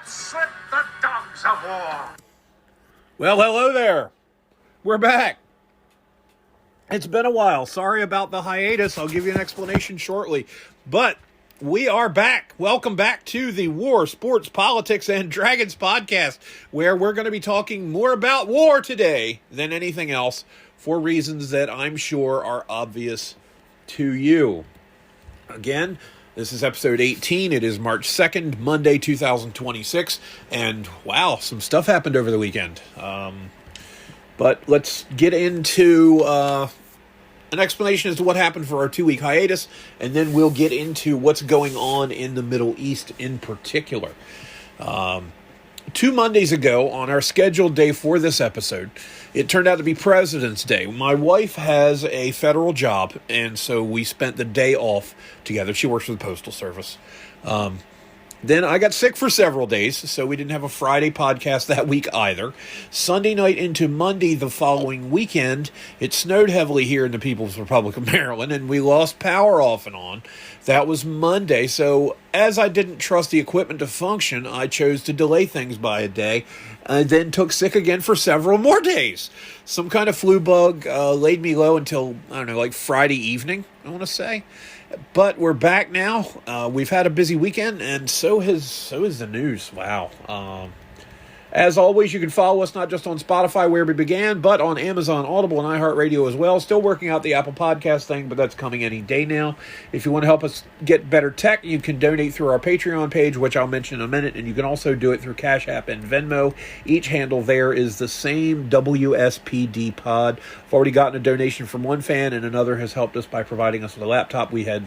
slip the dogs of war. Well, hello there. We're back. It's been a while. Sorry about the hiatus. I'll give you an explanation shortly. But we are back. Welcome back to the War, Sports, Politics, and Dragons podcast, where we're going to be talking more about war today than anything else for reasons that I'm sure are obvious to you. Again, this is episode 18. It is March 2nd, Monday, 2026. And wow, some stuff happened over the weekend. But let's get into an explanation as to what happened for our 2-week hiatus, and then we'll get into what's going on in the Middle East in particular. 2 Mondays ago, on our scheduled day for this episode, it turned out to be President's Day. My wife has a federal job, and so we spent the day off together. She works for the Postal Service. Then I got sick for several days, so we didn't have a Friday podcast that week either. Sunday night into Monday the following weekend, it snowed heavily here in the People's Republic of Maryland, and we lost power off and on. That was Monday, so as I didn't trust the equipment to function, I chose to delay things by a day, and then took sick again for several more days. Some kind of flu bug laid me low until, I don't know, like Friday evening, I want to say. But we're back now. We've had a busy weekend, and so is the news. Wow. As always, you can follow us not just on Spotify, where we began, but on Amazon, Audible, and iHeartRadio as well. Still working out the Apple Podcast thing, but that's coming any day now. If you want to help us get better tech, you can donate through our Patreon page, which I'll mention in a minute, and you can also do it through Cash App and Venmo. Each handle there is the same, WSPD Pod. I've already gotten a donation from one fan, and another has helped us by providing us with a laptop we had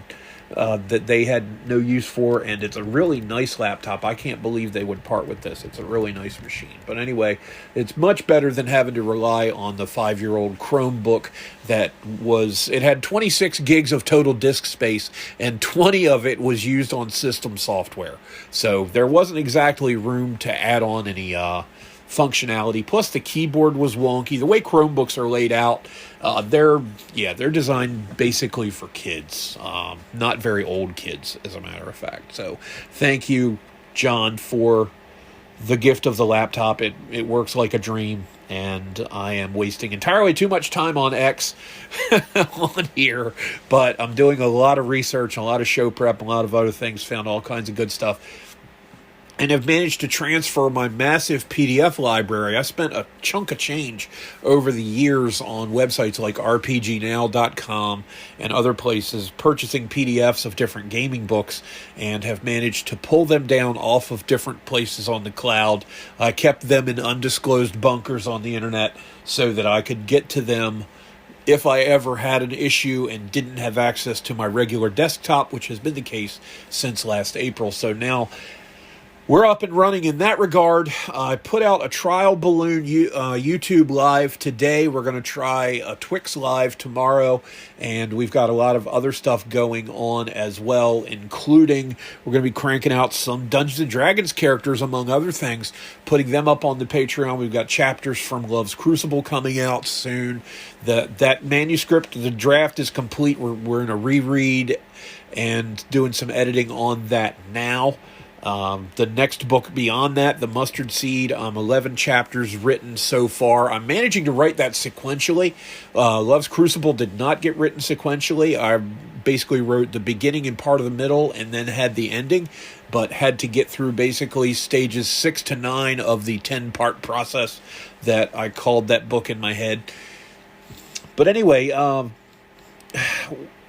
that they had no use for, and it's a really nice laptop. I can't believe they would part with this. It's a really nice machine. But anyway, it's much better than having to rely on the 5-year-old Chromebook it had 26 gigs of total disk space, and 20 of it was used on system software. So there wasn't exactly room to add on any functionality. Plus the keyboard was wonky. The way Chromebooks are laid out, they're designed basically for kids, not very old kids, as a matter of fact. So thank you, John, for the gift of the laptop. It works like a dream, and I am wasting entirely too much time on X on here, but I'm doing a lot of research, a lot of show prep, a lot of other things, found all kinds of good stuff, and have managed to transfer my massive PDF library. I spent a chunk of change over the years on websites like RPGnow.com and other places, purchasing PDFs of different gaming books, and have managed to pull them down off of different places on the cloud. I kept them in undisclosed bunkers on the internet so that I could get to them if I ever had an issue and didn't have access to my regular desktop, which has been the case since last April. So now we're up and running in that regard. I put out a trial balloon YouTube live today. We're going to try a Twix live tomorrow, and we've got a lot of other stuff going on as well, including we're going to be cranking out some Dungeons & Dragons characters, among other things, putting them up on the Patreon. We've got chapters from Love's Crucible coming out soon. That manuscript, the draft is complete. We're in a reread and doing some editing on that now. The next book beyond that, The Mustard Seed, 11 chapters written so far. I'm managing to write that sequentially. Love's Crucible did not get written sequentially. I basically wrote the beginning and part of the middle and then had the ending, but had to get through basically stages 6 to 9 of the 10-part process that I called that book in my head. But anyway,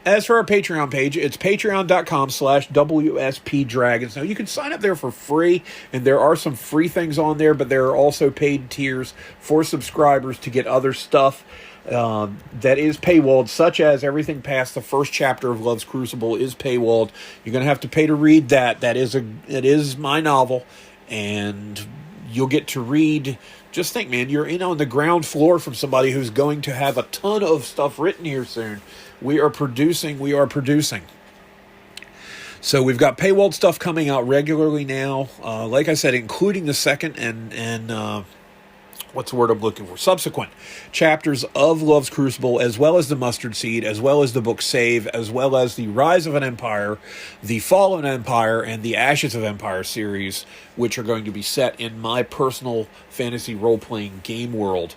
as for our Patreon page, it's patreon.com/WSPDragons. Now, you can sign up there for free, and there are some free things on there, but there are also paid tiers for subscribers to get other stuff that is paywalled, such as everything past the first chapter of Love's Crucible is paywalled. You're going to have to pay to read that. It is my novel, and you'll get to read. Just think, man, you're in on the ground floor from somebody who's going to have a ton of stuff written here soon. We are producing. So we've got paywalled stuff coming out regularly now. Like I said, including the second and what's the word I'm looking for? Subsequent chapters of Love's Crucible, as well as the Mustard Seed, as well as the book Save, as well as the Rise of an Empire, the Fall of an Empire, and the Ashes of Empire series, which are going to be set in my personal fantasy role-playing game world.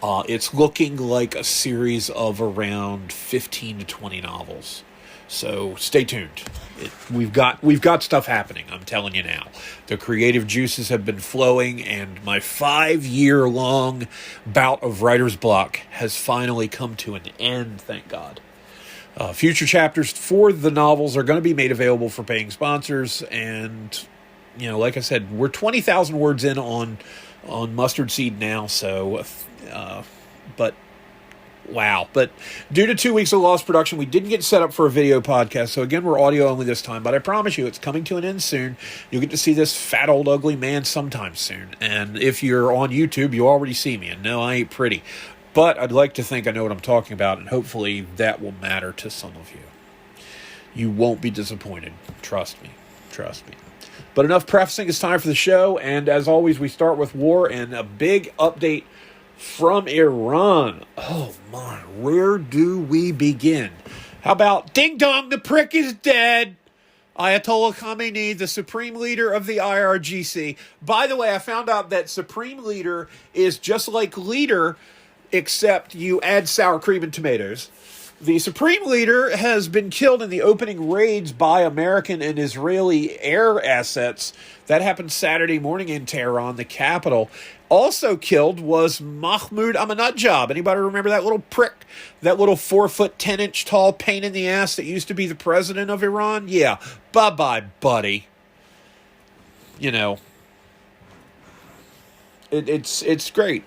It's looking like a series of around 15 to 20 novels. So stay tuned. We've got stuff happening, I'm telling you now. The creative juices have been flowing, and my 5-year-long bout of writer's block has finally come to an end, thank God. Future chapters for the novels are going to be made available for paying sponsors, and, like I said, we're 20,000 words in on Mustard Seed now, so, but... Wow. But due to 2 weeks of lost production, we didn't get set up for a video podcast. So again, we're audio only this time. But I promise you, it's coming to an end soon. You'll get to see this fat old ugly man sometime soon. And if you're on YouTube, you already see me. And no, I ain't pretty. But I'd like to think I know what I'm talking about. And hopefully that will matter to some of you. You won't be disappointed. Trust me. Trust me. But enough prefacing. It's time for the show. And as always, we start with war and a big update from Iran. Oh my, where do we begin? How about ding dong, the prick is dead? Ayatollah Khamenei, the supreme leader of the IRGC. By the way, I found out that supreme leader is just like leader, except you add sour cream and tomatoes. The supreme leader has been killed in the opening raids by American and Israeli air assets. That happened Saturday morning in Tehran, the capital. Also killed was Mahmoud Ahmadinejad. Anybody remember that little prick? That little 4-foot, 10-inch tall pain in the ass that used to be the president of Iran? Yeah. Bye-bye, buddy. It's great.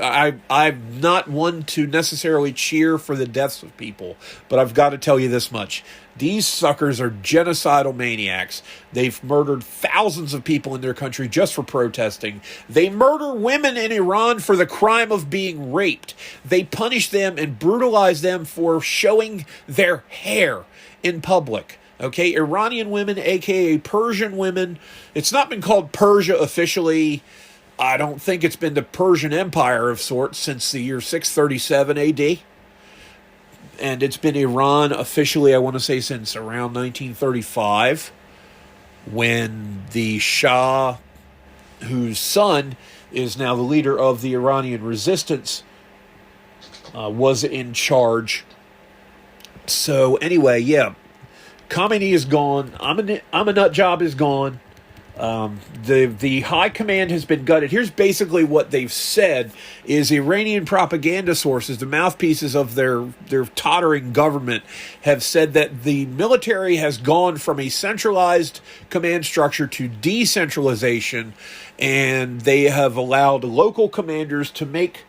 I'm not one to necessarily cheer for the deaths of people, but I've got to tell you this much. These suckers are genocidal maniacs. They've murdered thousands of people in their country just for protesting. They murder women in Iran for the crime of being raped. They punish them and brutalize them for showing their hair in public. Okay, Iranian women, aka Persian women. It's not been called Persia officially. I don't think it's been the Persian Empire of sorts since the year 637 AD. And it's been Iran officially, I want to say, since around 1935, when the Shah, whose son is now the leader of the Iranian resistance, was in charge. So anyway, yeah, Khamenei is gone. Ahmadinejad is gone. The high command has been gutted. Here's basically what they've said is Iranian propaganda sources, the mouthpieces of their tottering government, have said that the military has gone from a centralized command structure to decentralization, and they have allowed local commanders to make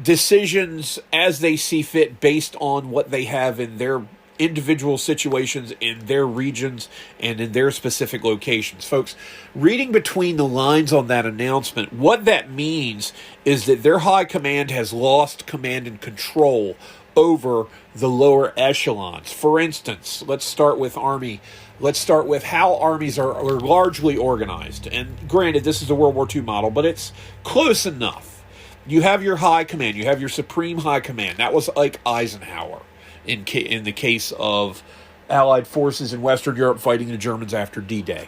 decisions as they see fit based on what they have in their individual situations in their regions and in their specific locations. Folks, reading between the lines on that announcement, what that means is that their high command has lost command and control over the lower echelons. For instance, let's start with Army. Let's start with how armies are largely organized. And granted, this is the World War II model, but it's close enough. You have your high command. You have your supreme high command. That was like Eisenhower. In the case of Allied forces in Western Europe fighting the Germans after D-Day.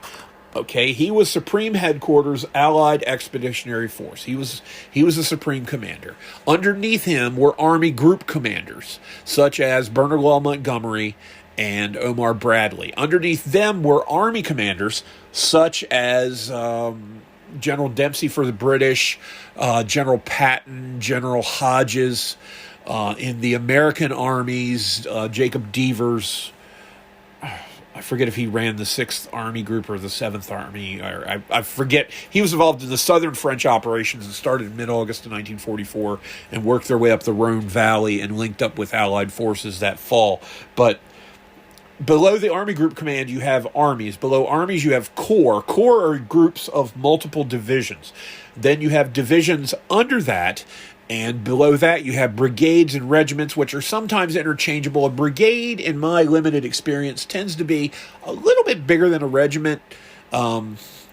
Okay, he was Supreme Headquarters Allied Expeditionary Force. He was the Supreme Commander. Underneath him were Army Group Commanders, such as Bernard Law Montgomery and Omar Bradley. Underneath them were Army Commanders, such as General Dempsey for the British, General Patton, General Hodges. In the American armies, Jacob Devers, I forget if he ran the 6th Army Group or the 7th Army, or I forget. He was involved in the Southern French operations and started in mid-August of 1944 and worked their way up the Rhone Valley and linked up with Allied forces that fall. But below the Army Group Command, you have armies. Below armies, you have corps. Corps are groups of multiple divisions. Then you have divisions under that. And below that, you have brigades and regiments, which are sometimes interchangeable. A brigade, in my limited experience, tends to be a little bit bigger than a regiment.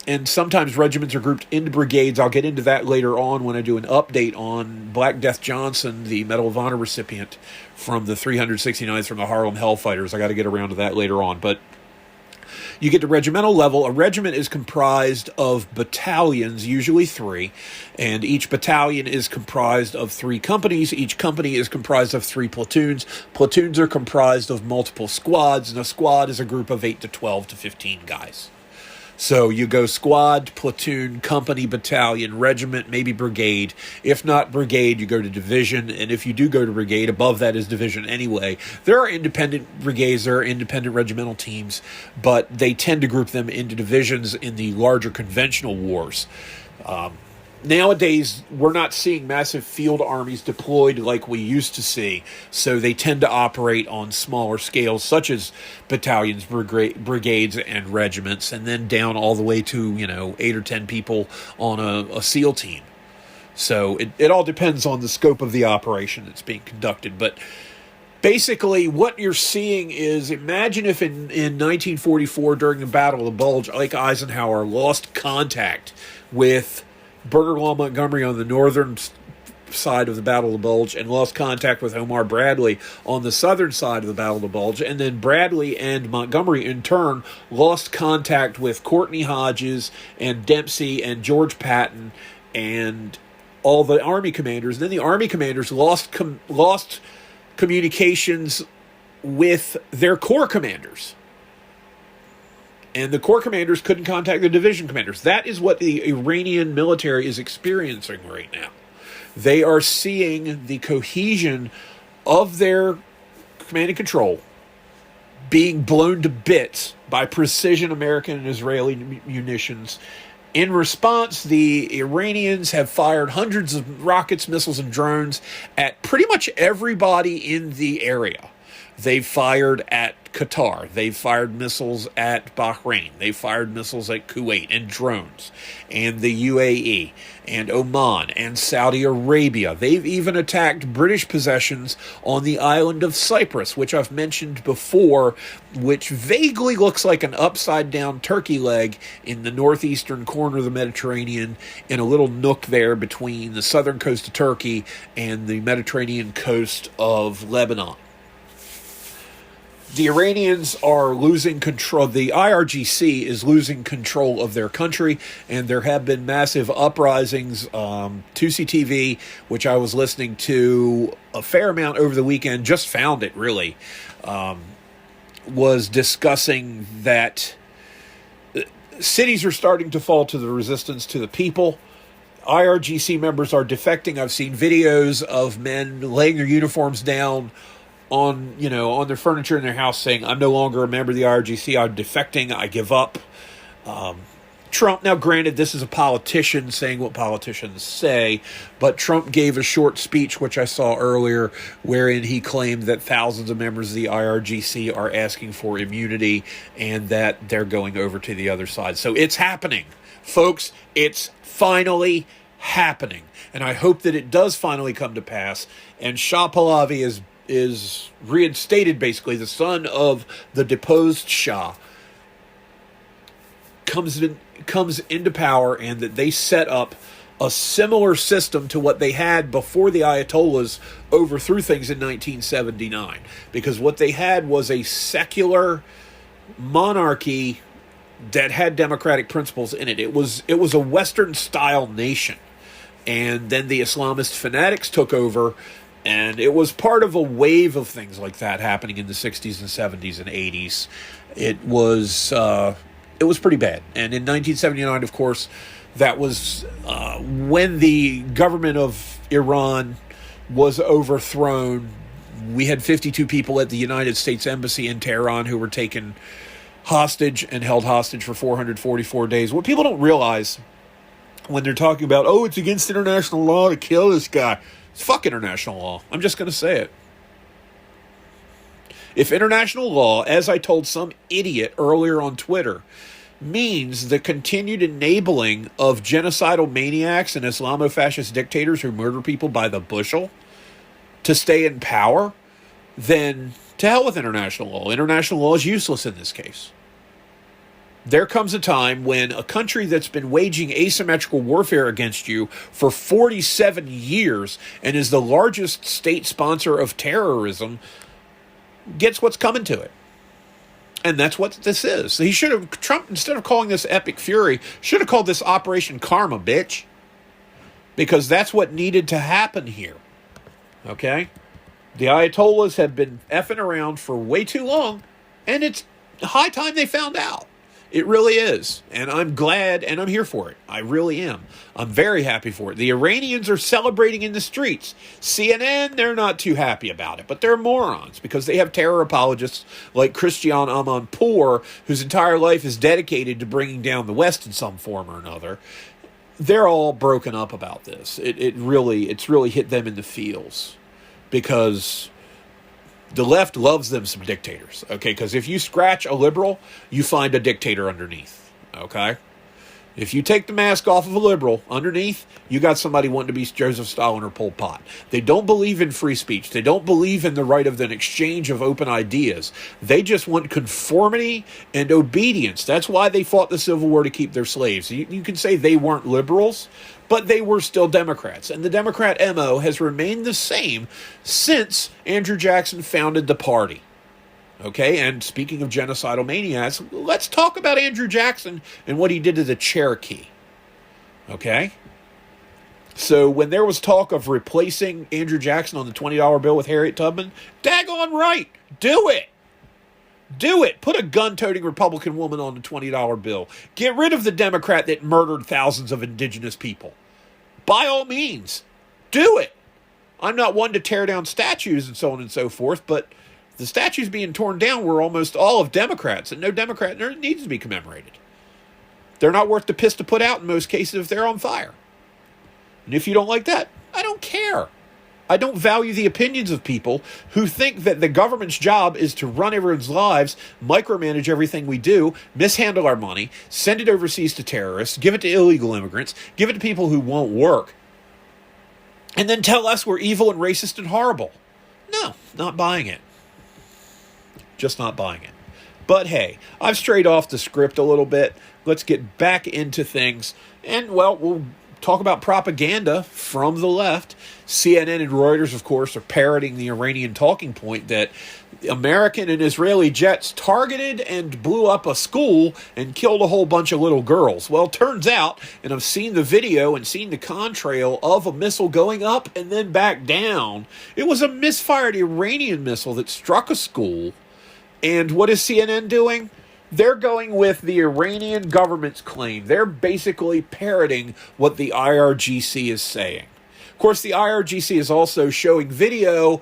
and sometimes regiments are grouped into brigades. I'll get into that later on when I do an update on Black Death Johnson, the Medal of Honor recipient from the 369th from the Harlem Hellfighters. I got to get around to that later on. But you get to regimental level. A regiment is comprised of battalions, usually 3, and each battalion is comprised of 3 companies. Each company is comprised of 3 platoons. Platoons are comprised of multiple squads, and a squad is a group of 8 to 12 to 15 guys. So you go squad, platoon, company, battalion, regiment, maybe brigade. If not brigade, you go to division. And if you do go to brigade, above that is division anyway. There are independent brigades, there are independent regimental teams, but they tend to group them into divisions in the larger conventional wars. Nowadays, we're not seeing massive field armies deployed like we used to see, so they tend to operate on smaller scales, such as battalions, brigades, and regiments, and then down all the way to, 8 or 10 people on a SEAL team. So it all depends on the scope of the operation that's being conducted, but basically, what you're seeing is, imagine if in 1944, during the Battle of the Bulge, Ike Eisenhower lost contact with Bernard Law Montgomery on the northern side of the Battle of the Bulge and lost contact with Omar Bradley on the southern side of the Battle of the Bulge. And then Bradley and Montgomery, in turn, lost contact with Courtney Hodges and Dempsey and George Patton and all the Army commanders. And then the Army commanders lost communications with their Corps commanders. And the Corps commanders couldn't contact the division commanders. That is what the Iranian military is experiencing right now. They are seeing the cohesion of their command and control being blown to bits by precision American and Israeli munitions. In response, the Iranians have fired hundreds of rockets, missiles, and drones at pretty much everybody in the area. They've fired at Qatar. They've fired missiles at Bahrain. They've fired missiles at Kuwait and drones and the UAE and Oman and Saudi Arabia. They've even attacked British possessions on the island of Cyprus, which I've mentioned before, which vaguely looks like an upside-down turkey leg in the northeastern corner of the Mediterranean, in a little nook there between the southern coast of Turkey and the Mediterranean coast of Lebanon. The Iranians are losing control. The IRGC is losing control of their country, and there have been massive uprisings. Tusi TV, which I was listening to a fair amount over the weekend, just found it really, was discussing that cities are starting to fall to the resistance to the people. IRGC members are defecting. I've seen videos of men laying their uniforms down on their furniture in their house saying, I'm no longer a member of the IRGC, I'm defecting, I give up. Trump, now granted, this is a politician saying what politicians say, but Trump gave a short speech, which I saw earlier, wherein he claimed that thousands of members of the IRGC are asking for immunity and that they're going over to the other side. So it's happening, folks. It's finally happening. And I hope that it does finally come to pass. And Shah Pahlavi is reinstated, basically. The son of the deposed Shah comes into power, and that they set up a similar system to what they had before the Ayatollahs overthrew things in 1979. Because what they had was a secular monarchy that had democratic principles in it. It was a Western-style nation. And then the Islamist fanatics took over, and it was part of a wave of things like that happening in the 60s and 70s and 80s. It was pretty bad. And in 1979, of course, that was when the government of Iran was overthrown. We had 52 people at the United States Embassy in Tehran who were taken hostage and held hostage for 444 days. What people don't realize when they're talking about, it's against international law to kill this guy. It's fuck international law. I'm just going to say it. If international law, as I told some idiot earlier on Twitter, means the continued enabling of genocidal maniacs and Islamofascist dictators who murder people by the bushel to stay in power, then to hell with international law. International law is useless in this case. There comes a time when a country that's been waging asymmetrical warfare against you for 47 years and is the largest state sponsor of terrorism gets what's coming to it. And that's what this is. Trump, instead of calling this Epic Fury, should have called this Operation Karma, bitch. Because that's what needed to happen here. Okay? The Ayatollahs have been effing around for way too long, and it's high time they found out. It really is. And I'm glad, and I'm here for it. I really am. I'm very happy for it. The Iranians are celebrating in the streets. CNN, they're not too happy about it, but they're morons because they have terror apologists like Christian Amanpour, whose entire life is dedicated to bringing down the West in some form or another. They're all broken up about this. It's really hit them in the feels because the left loves them some dictators, okay? Because if you scratch a liberal, you find a dictator underneath, okay? If you take the mask off of a liberal, underneath, you got somebody wanting to be Joseph Stalin or Pol Pot. They don't believe in free speech. They don't believe in the right of an exchange of open ideas. They just want conformity and obedience. That's why they fought the Civil War, to keep their slaves. You can say they weren't liberals, but they were still Democrats. And the Democrat MO has remained the same since Andrew Jackson founded the party. Okay, and speaking of genocidal maniacs, let's talk about Andrew Jackson and what he did to the Cherokee. Okay? So when there was talk of replacing Andrew Jackson on the $20 bill with Harriet Tubman, daggone right, do it. Do it. Put a gun-toting Republican woman on the $20 bill. Get rid of the Democrat that murdered thousands of indigenous people. By all means, do it. I'm not one to tear down statues and so on and so forth, but the statues being torn down were almost all of Democrats, and no Democrat needs to be commemorated. They're not worth the piss to put out in most cases if they're on fire. And if you don't like that, I don't care. I don't value the opinions of people who think that the government's job is to run everyone's lives, micromanage everything we do, mishandle our money, send it overseas to terrorists, give it to illegal immigrants, give it to people who won't work, and then tell us we're evil and racist and horrible. No, not buying it. Just not buying it. But hey, I've strayed off the script a little bit. Let's get back into things. And, well, we'll talk about propaganda from the left. CNN and Reuters, of course, are parroting the Iranian talking point that American and Israeli jets targeted and blew up a school and killed a whole bunch of little girls. Well, it turns out, and I've seen the video and seen the contrail of a missile going up and then back down, it was a misfired Iranian missile that struck a school. And what is CNN doing? They're going with the Iranian government's claim. They're basically parroting what the IRGC is saying. Of course, the IRGC is also showing video.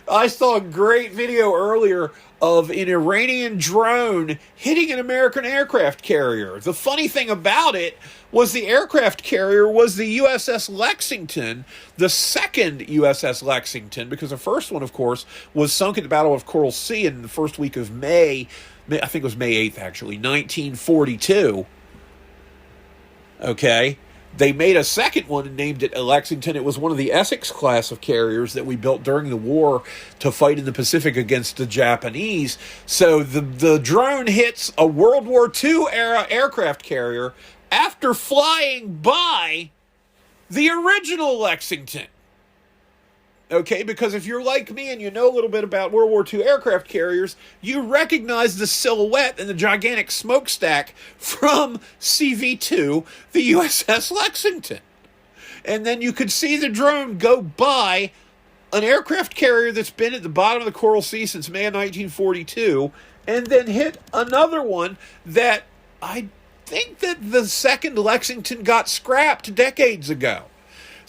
I saw a great video earlier of an Iranian drone hitting an American aircraft carrier. The funny thing about it was the aircraft carrier was the USS Lexington, the second USS Lexington, because the first one, of course, was sunk at the Battle of Coral Sea in the first week of May. I think it was May 8th, actually, 1942. Okay. They made a second one and named it Lexington. It was one of the Essex class of carriers that we built during the war to fight in the Pacific against the Japanese. So the drone hits a World War II era aircraft carrier after flying by the original Lexington. Okay, because if you're like me and you know a little bit about World War II aircraft carriers, you recognize the silhouette and the gigantic smokestack from CV2, the USS Lexington. And then you could see the drone go by an aircraft carrier that's been at the bottom of the Coral Sea since May of 1942, and then hit another one that I think that the second Lexington got scrapped decades ago.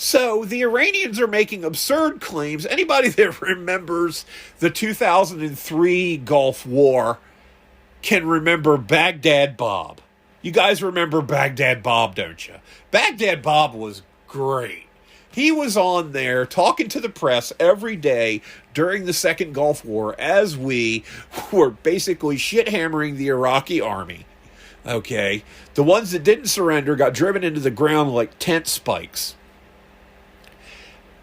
So the Iranians are making absurd claims. Anybody that remembers the 2003 Gulf War can remember Baghdad Bob. You guys remember Baghdad Bob, don't you? Baghdad Bob was great. He was on there talking to the press every day during the Second Gulf War as we were basically shit-hammering the Iraqi army. Okay? The ones that didn't surrender got driven into the ground like tent spikes.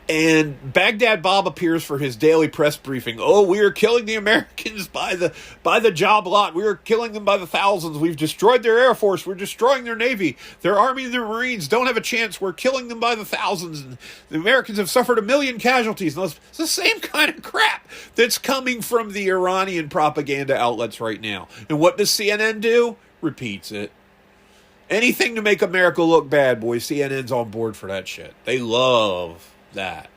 And Baghdad Bob appears for his daily press briefing. Oh, we are killing the Americans by the job lot. We are killing them by the thousands. We've destroyed their Air Force. We're destroying their Navy. Their Army and their Marines don't have a chance. We're killing them by the thousands. And the Americans have suffered 1 million casualties. And it's the same kind of crap that's coming from the Iranian propaganda outlets right now. And what does CNN do? Repeats it. Anything to make America look bad, boys. CNN's on board for that shit. They love that.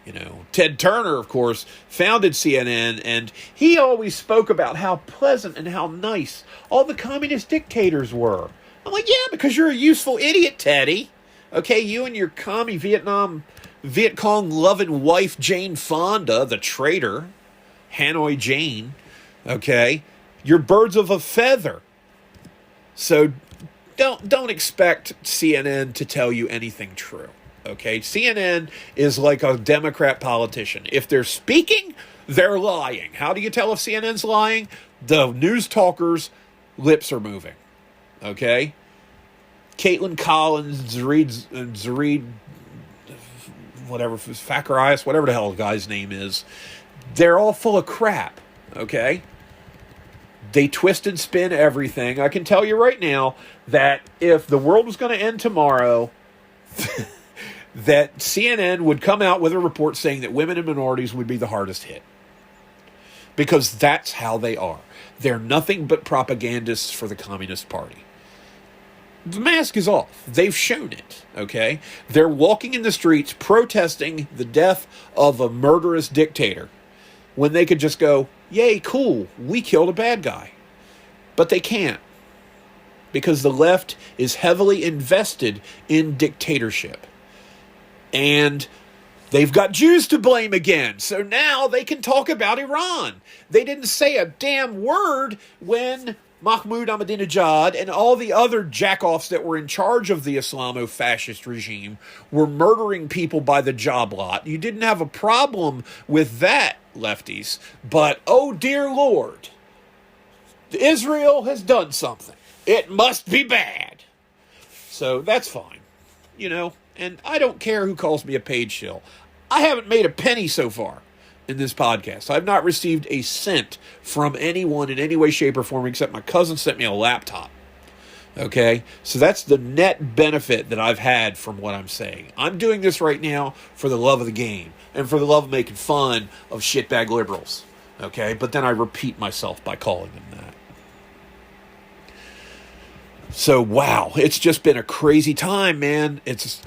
You know, Ted Turner, of course, founded CNN, and he always spoke about how pleasant and how nice all the communist dictators were. I'm like, yeah, because you're a useful idiot, Teddy. Okay, you and your commie Viet Cong loving wife, Jane Fonda, the traitor, Hanoi Jane. Okay, you're birds of a feather. So don't expect CNN to tell you anything true. Okay, CNN is like a Democrat politician. If they're speaking, they're lying. How do you tell if CNN's lying? The news talkers' lips are moving. Okay? Caitlin Collins, Zareed, whatever, Zacharias, whatever the hell the guy's name is, they're all full of crap. Okay? They twist and spin everything. I can tell you right now that if the world was going to end tomorrow... that CNN would come out with a report saying that women and minorities would be the hardest hit. Because that's how they are. They're nothing but propagandists for the Communist Party. The mask is off. They've shown it, okay? They're walking in the streets protesting the death of a murderous dictator when they could just go, yay, cool, we killed a bad guy. But they can't. Because the left is heavily invested in dictatorship. And they've got Jews to blame again. So now they can talk about Iran. They didn't say a damn word when Mahmoud Ahmadinejad and all the other jackoffs that were in charge of the Islamofascist regime were murdering people by the job lot. You didn't have a problem with that, lefties. But, oh dear Lord, Israel has done something. It must be bad. So that's fine. You know, and I don't care who calls me a paid shill. I haven't made a penny so far in this podcast. I've not received a cent from anyone in any way, shape, or form except my cousin sent me a laptop. Okay? So that's the net benefit that I've had from what I'm saying. I'm doing this right now for the love of the game and for the love of making fun of shitbag liberals. Okay? But then I repeat myself by calling them that. So, wow, it's just been a crazy time, man. It's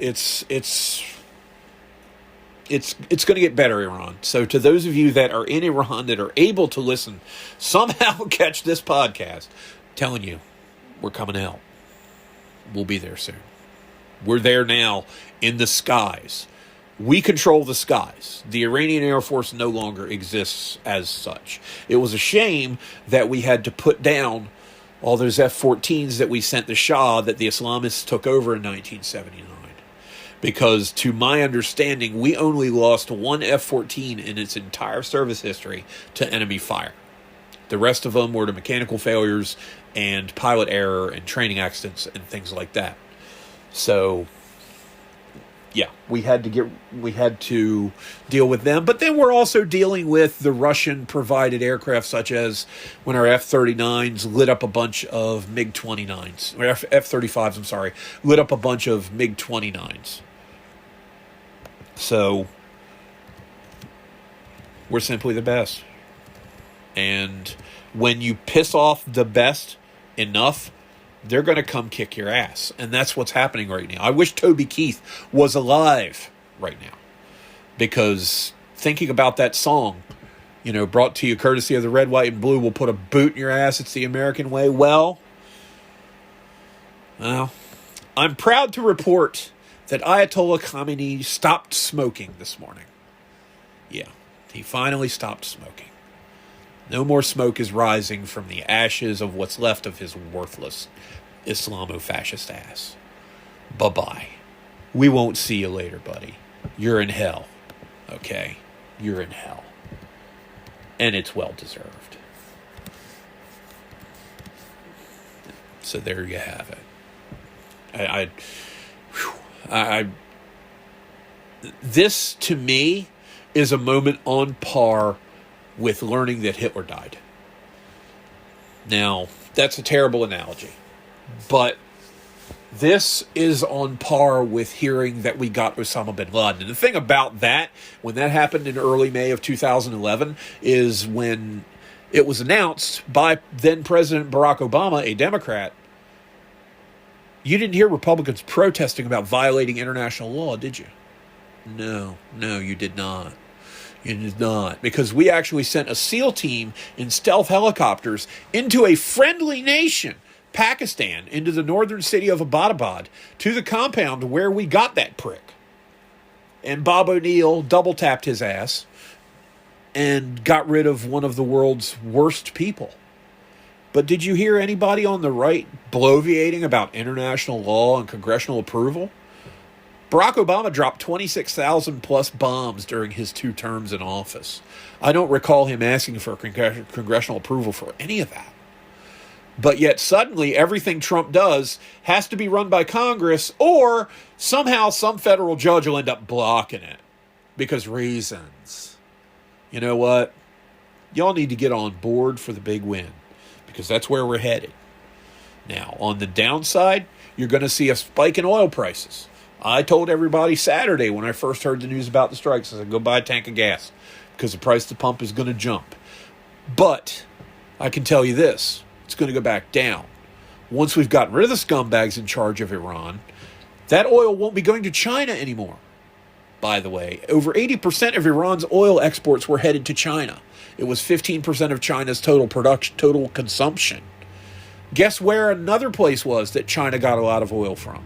going to get better, Iran. So to those of you that are in Iran that are able to listen, somehow catch this podcast, I'm telling you, we're coming out. We'll be there soon. We're there now in the skies. We control the skies. The Iranian Air Force no longer exists as such. It was a shame that we had to put down all those F-14s that we sent the Shah that the Islamists took over in 1979. Because to my understanding, we only lost one F-14 in its entire service history to enemy fire. The rest of them were to mechanical failures and pilot error and training accidents and things like that. So, yeah, we had to deal with them. But then we're also dealing with the Russian-provided aircraft, such as when our F-39s lit up a bunch of MiG-29s. Or F-35s, I'm sorry, lit up a bunch of MiG-29s. So, we're simply the best. And when you piss off the best enough, they're going to come kick your ass. And that's what's happening right now. I wish Toby Keith was alive right now. Because thinking about that song, you know, brought to you courtesy of the Red, White, and Blue, will put a boot in your ass. It's the American way. Well, I'm proud to report that Ayatollah Khamenei stopped smoking this morning. Yeah, he finally stopped smoking. No more smoke is rising from the ashes of what's left of his worthless Islamofascist ass. Bye-bye. We won't see you later, buddy. You're in hell. Okay? You're in hell. And it's well-deserved. So there you have it. This, to me, is a moment on par with learning that Hitler died. Now, that's a terrible analogy, but this is on par with hearing that we got Osama bin Laden. And the thing about that, when that happened in early May of 2011, is when it was announced by then President Barack Obama, a Democrat, you didn't hear Republicans protesting about violating international law, did you? No, you did not. You did not. Because we actually sent a SEAL team in stealth helicopters into a friendly nation, Pakistan, into the northern city of Abbottabad, to the compound where we got that prick. And Bob O'Neill double-tapped his ass and got rid of one of the world's worst people. But did you hear anybody on the right bloviating about international law and congressional approval? Barack Obama dropped 26,000 plus bombs during his 2 terms in office. I don't recall him asking for congressional approval for any of that. But yet suddenly everything Trump does has to be run by Congress, or somehow some federal judge will end up blocking it because reasons. You know what? Y'all need to get on board for the big win, because that's where we're headed. Now, on the downside, you're going to see a spike in oil prices. I told everybody Saturday when I first heard the news about the strikes, I said, go buy a tank of gas because the price at the pump is going to jump. But I can tell you this, it's going to go back down. Once we've gotten rid of the scumbags in charge of Iran, that oil won't be going to China anymore. By the way, over 80% of Iran's oil exports were headed to China. It was 15% of China's total consumption. Guess where another place was that China got a lot of oil from?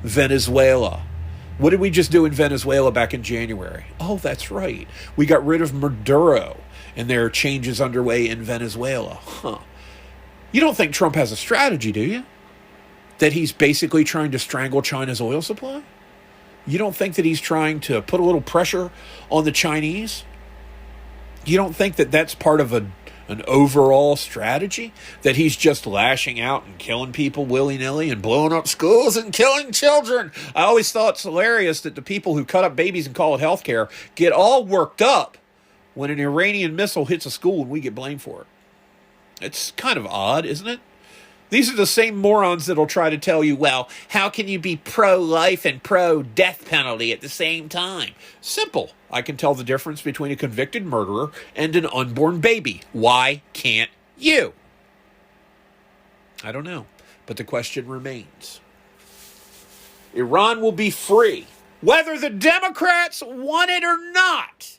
Venezuela. What did we just do in Venezuela back in January? Oh, that's right. We got rid of Maduro, and there are changes underway in Venezuela. You don't think Trump has a strategy, do you? That he's basically trying to strangle China's oil supply? You don't think that he's trying to put a little pressure on the Chinese? You don't think that that's part of an overall strategy? That he's just lashing out and killing people willy-nilly and blowing up schools and killing children? I always thought it's hilarious that the people who cut up babies and call it healthcare get all worked up when an Iranian missile hits a school and we get blamed for it. It's kind of odd, isn't it? These are the same morons that'll try to tell you, well, how can you be pro-life and pro-death penalty at the same time? Simple. I can tell the difference between a convicted murderer and an unborn baby. Why can't you? I don't know, but the question remains. Iran will be free, whether the Democrats want it or not.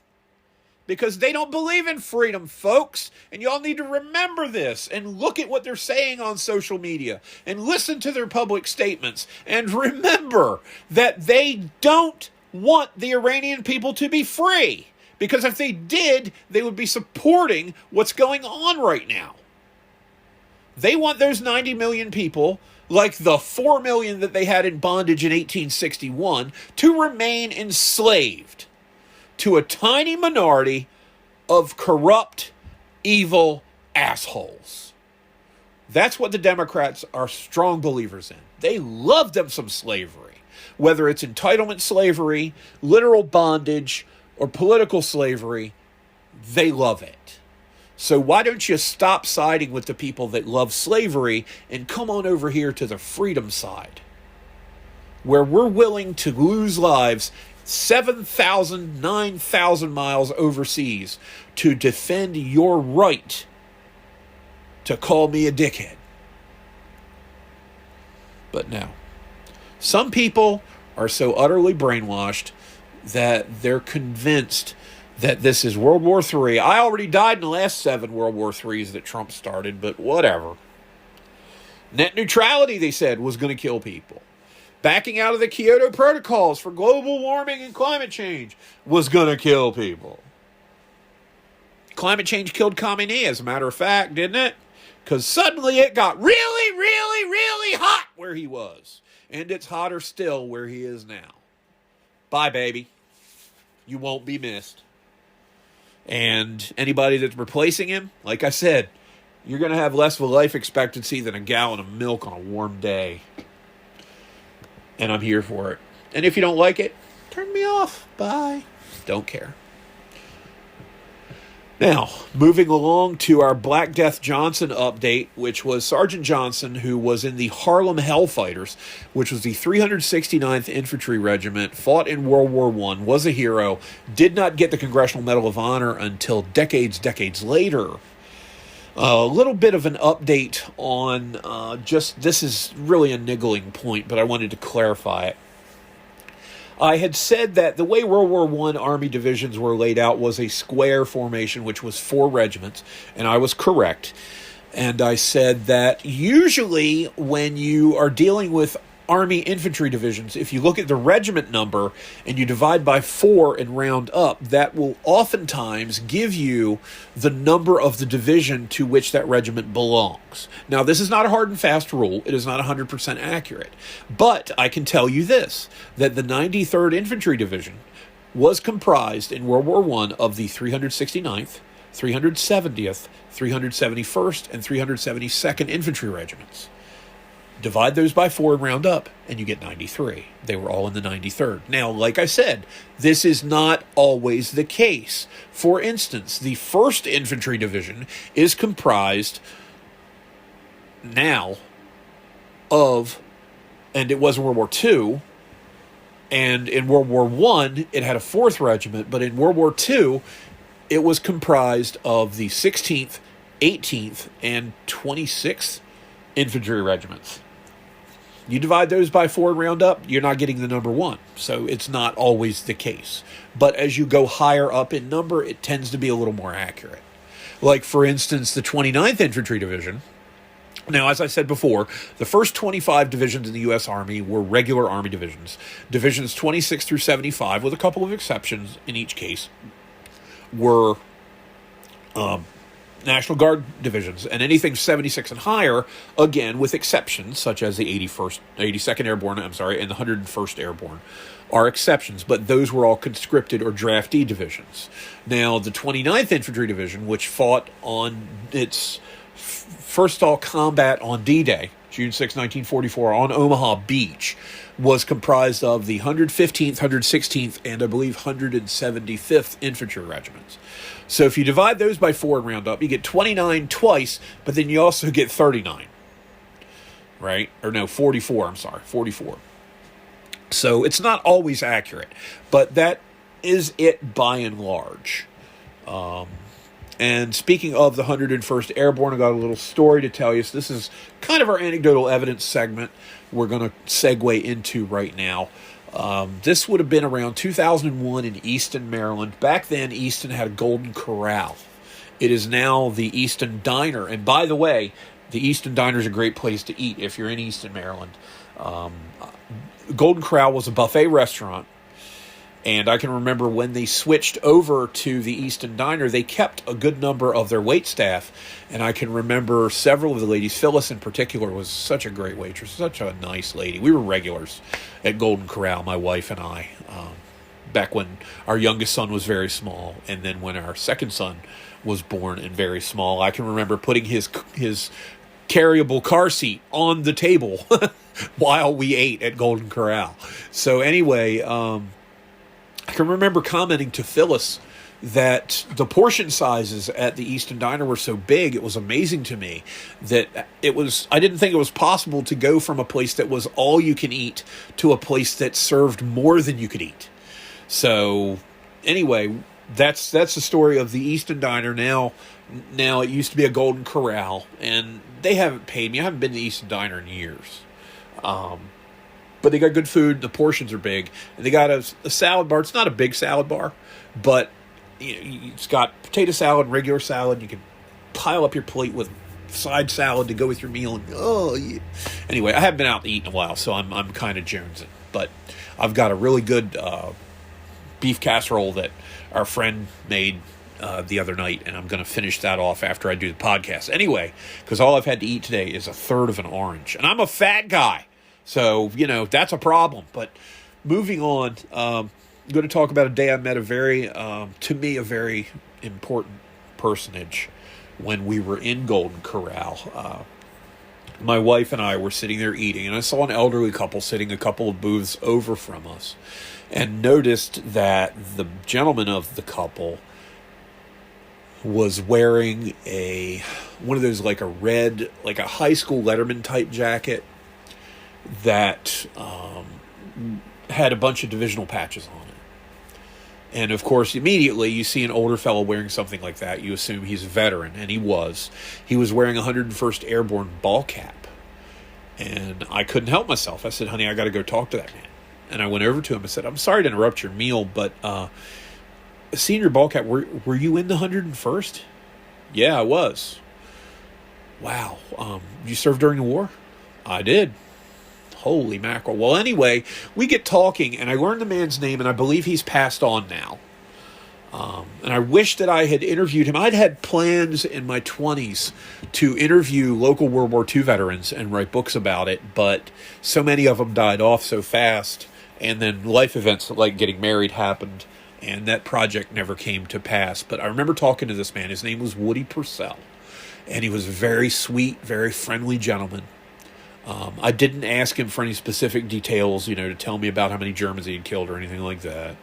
Because they don't believe in freedom, folks. And y'all need to remember this and look at what they're saying on social media and listen to their public statements. And remember that they don't want the Iranian people to be free. Because if they did, they would be supporting what's going on right now. They want those 90 million people, like the 4 million that they had in bondage in 1861, to remain enslaved to a tiny minority of corrupt, evil assholes. That's what the Democrats are strong believers in. They love them some slavery. Whether it's entitlement slavery, literal bondage, or political slavery, they love it. So why don't you stop siding with the people that love slavery and come on over here to the freedom side, where we're willing to lose lives 7,000, 9,000 miles overseas to defend your right to call me a dickhead. But no. Some people are so utterly brainwashed that they're convinced that this is World War III. I already died in the last 7 World War IIIs that Trump started, but whatever. Net neutrality, they said, was going to kill people. Backing out of the Kyoto protocols for global warming and climate change was going to kill people. Climate change killed Khamenei, as a matter of fact, didn't it? Because suddenly it got really, really, really hot where he was. And it's hotter still where he is now. Bye, baby. You won't be missed. And anybody that's replacing him, like I said, you're going to have less of a life expectancy than a gallon of milk on a warm day. And I'm here for it. And if you don't like it, Turn me off. Bye. Don't care. Now, moving along to our Black Death Johnson update, which was Sergeant Johnson, who was in the Harlem Hellfighters, which was the 369th Infantry Regiment, fought in World War I, was a hero, did not get the Congressional Medal of Honor until decades later. A little bit of an update on this is really a niggling point, but I wanted to clarify it. I had said that the way World War I Army divisions were laid out was a square formation, which was 4 regiments, and I was correct. And I said that usually when you are dealing with Army infantry divisions, if you look at the regiment number and you divide by 4 and round up, that will oftentimes give you the number of the division to which that regiment belongs. Now, this is not a hard and fast rule. It is not 100% accurate. But I can tell you this, that the 93rd Infantry Division was comprised in World War I of the 369th, 370th, 371st, and 372nd Infantry Regiments. Divide those by 4 and round up, and you get 93. They were all in the 93rd. Now, like I said, this is not always the case. For instance, the 1st Infantry Division is comprised now of, and it was in World War II, and in World War I, it had a 4th regiment, but in World War II, it was comprised of the 16th, 18th, and 26th infantry regiments. You divide those by 4 and round up, you're not getting the number 1. So it's not always the case. But as you go higher up in number, it tends to be a little more accurate. Like, for instance, the 29th Infantry Division. Now, as I said before, the first 25 divisions in the U.S. Army were regular Army divisions. Divisions 26 through 75, with a couple of exceptions in each case, were National Guard divisions, and anything 76 and higher, again, with exceptions, such as the 82nd Airborne, and the 101st Airborne, are exceptions, but those were all conscripted or draftee divisions. Now, the 29th Infantry Division, which fought on its first all combat on D-Day, June 6, 1944, on Omaha Beach, was comprised of the 115th, 116th, and I believe 175th Infantry Regiments. So if you divide those by 4 and round up, you get 29 twice, but then you also get 39. Right? Or no, 44, I'm sorry, 44. So it's not always accurate, but that is it by and large. And speaking of the 101st Airborne, I got a little story to tell you. So this is kind of our anecdotal evidence segment we're going to segue into right now. This would have been around 2001 in Easton, Maryland. Back then, Easton had a Golden Corral. It is now the Easton Diner. And by the way, the Easton Diner is a great place to eat if you're in Easton, Maryland. Golden Corral was a buffet restaurant. And I can remember when they switched over to the Easton Diner, they kept a good number of their wait staff. And I can remember several of the ladies, Phyllis in particular, was such a great waitress, such a nice lady. We were regulars at Golden Corral, my wife and I, back when our youngest son was very small. And then when our second son was born and very small, I can remember putting his carryable car seat on the table while we ate at Golden Corral. So anyway, I can remember commenting to Phyllis that the portion sizes at the Easton Diner were so big, it was amazing to me that I didn't think it was possible to go from a place that was all you can eat to a place that served more than you could eat. So anyway, that's the story of the Easton Diner. Now it used to be a Golden Corral, and they haven't paid me. I haven't been to the Easton Diner in years. But they got good food. The portions are big. And they got a salad bar. It's not a big salad bar, but it's got potato salad, regular salad. You can pile up your plate with side salad to go with your meal. And Anyway, I haven't been out to eat in a while, so I'm kind of jonesing. But I've got a really good beef casserole that our friend made the other night, and I'm going to finish that off after I do the podcast. Anyway, because all I've had to eat today is a third of an orange. And I'm a fat guy. So, that's a problem. But moving on, I'm going to talk about a day I met to me, a very important personage when we were in Golden Corral. my wife and I were sitting there eating, and I saw an elderly couple sitting a couple of booths over from us, and noticed that the gentleman of the couple was wearing one of those, like a red, like a high school Letterman type jacket that had a bunch of divisional patches on it. And of course, immediately you see an older fellow wearing something like that, you assume he's a veteran, and he was. He was wearing a 101st Airborne ball cap. And I couldn't help myself. I said, honey, I got to go talk to that man. And I went over to him and said, I'm sorry to interrupt your meal, but seeing your ball cap, were you in the 101st? Yeah, I was. Wow. You served during the war? I did. Holy mackerel. Well, anyway, we get talking, and I learned the man's name, and I believe he's passed on now. And I wish that I had interviewed him. I'd had plans in my 20s to interview local World War II veterans and write books about it, but so many of them died off so fast, and then life events like getting married happened, and that project never came to pass. But I remember talking to this man. His name was Woody Purcell, and he was a very sweet, very friendly gentleman. I didn't ask him for any specific details, to tell me about how many Germans he had killed or anything like that.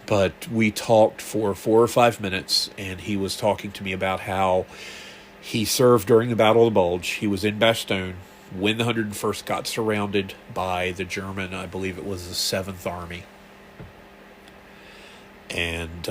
But we talked for 4 or 5 minutes, and he was talking to me about how he served during the Battle of the Bulge. He was in Bastogne when the 101st got surrounded by the German, I believe it was the 7th Army. And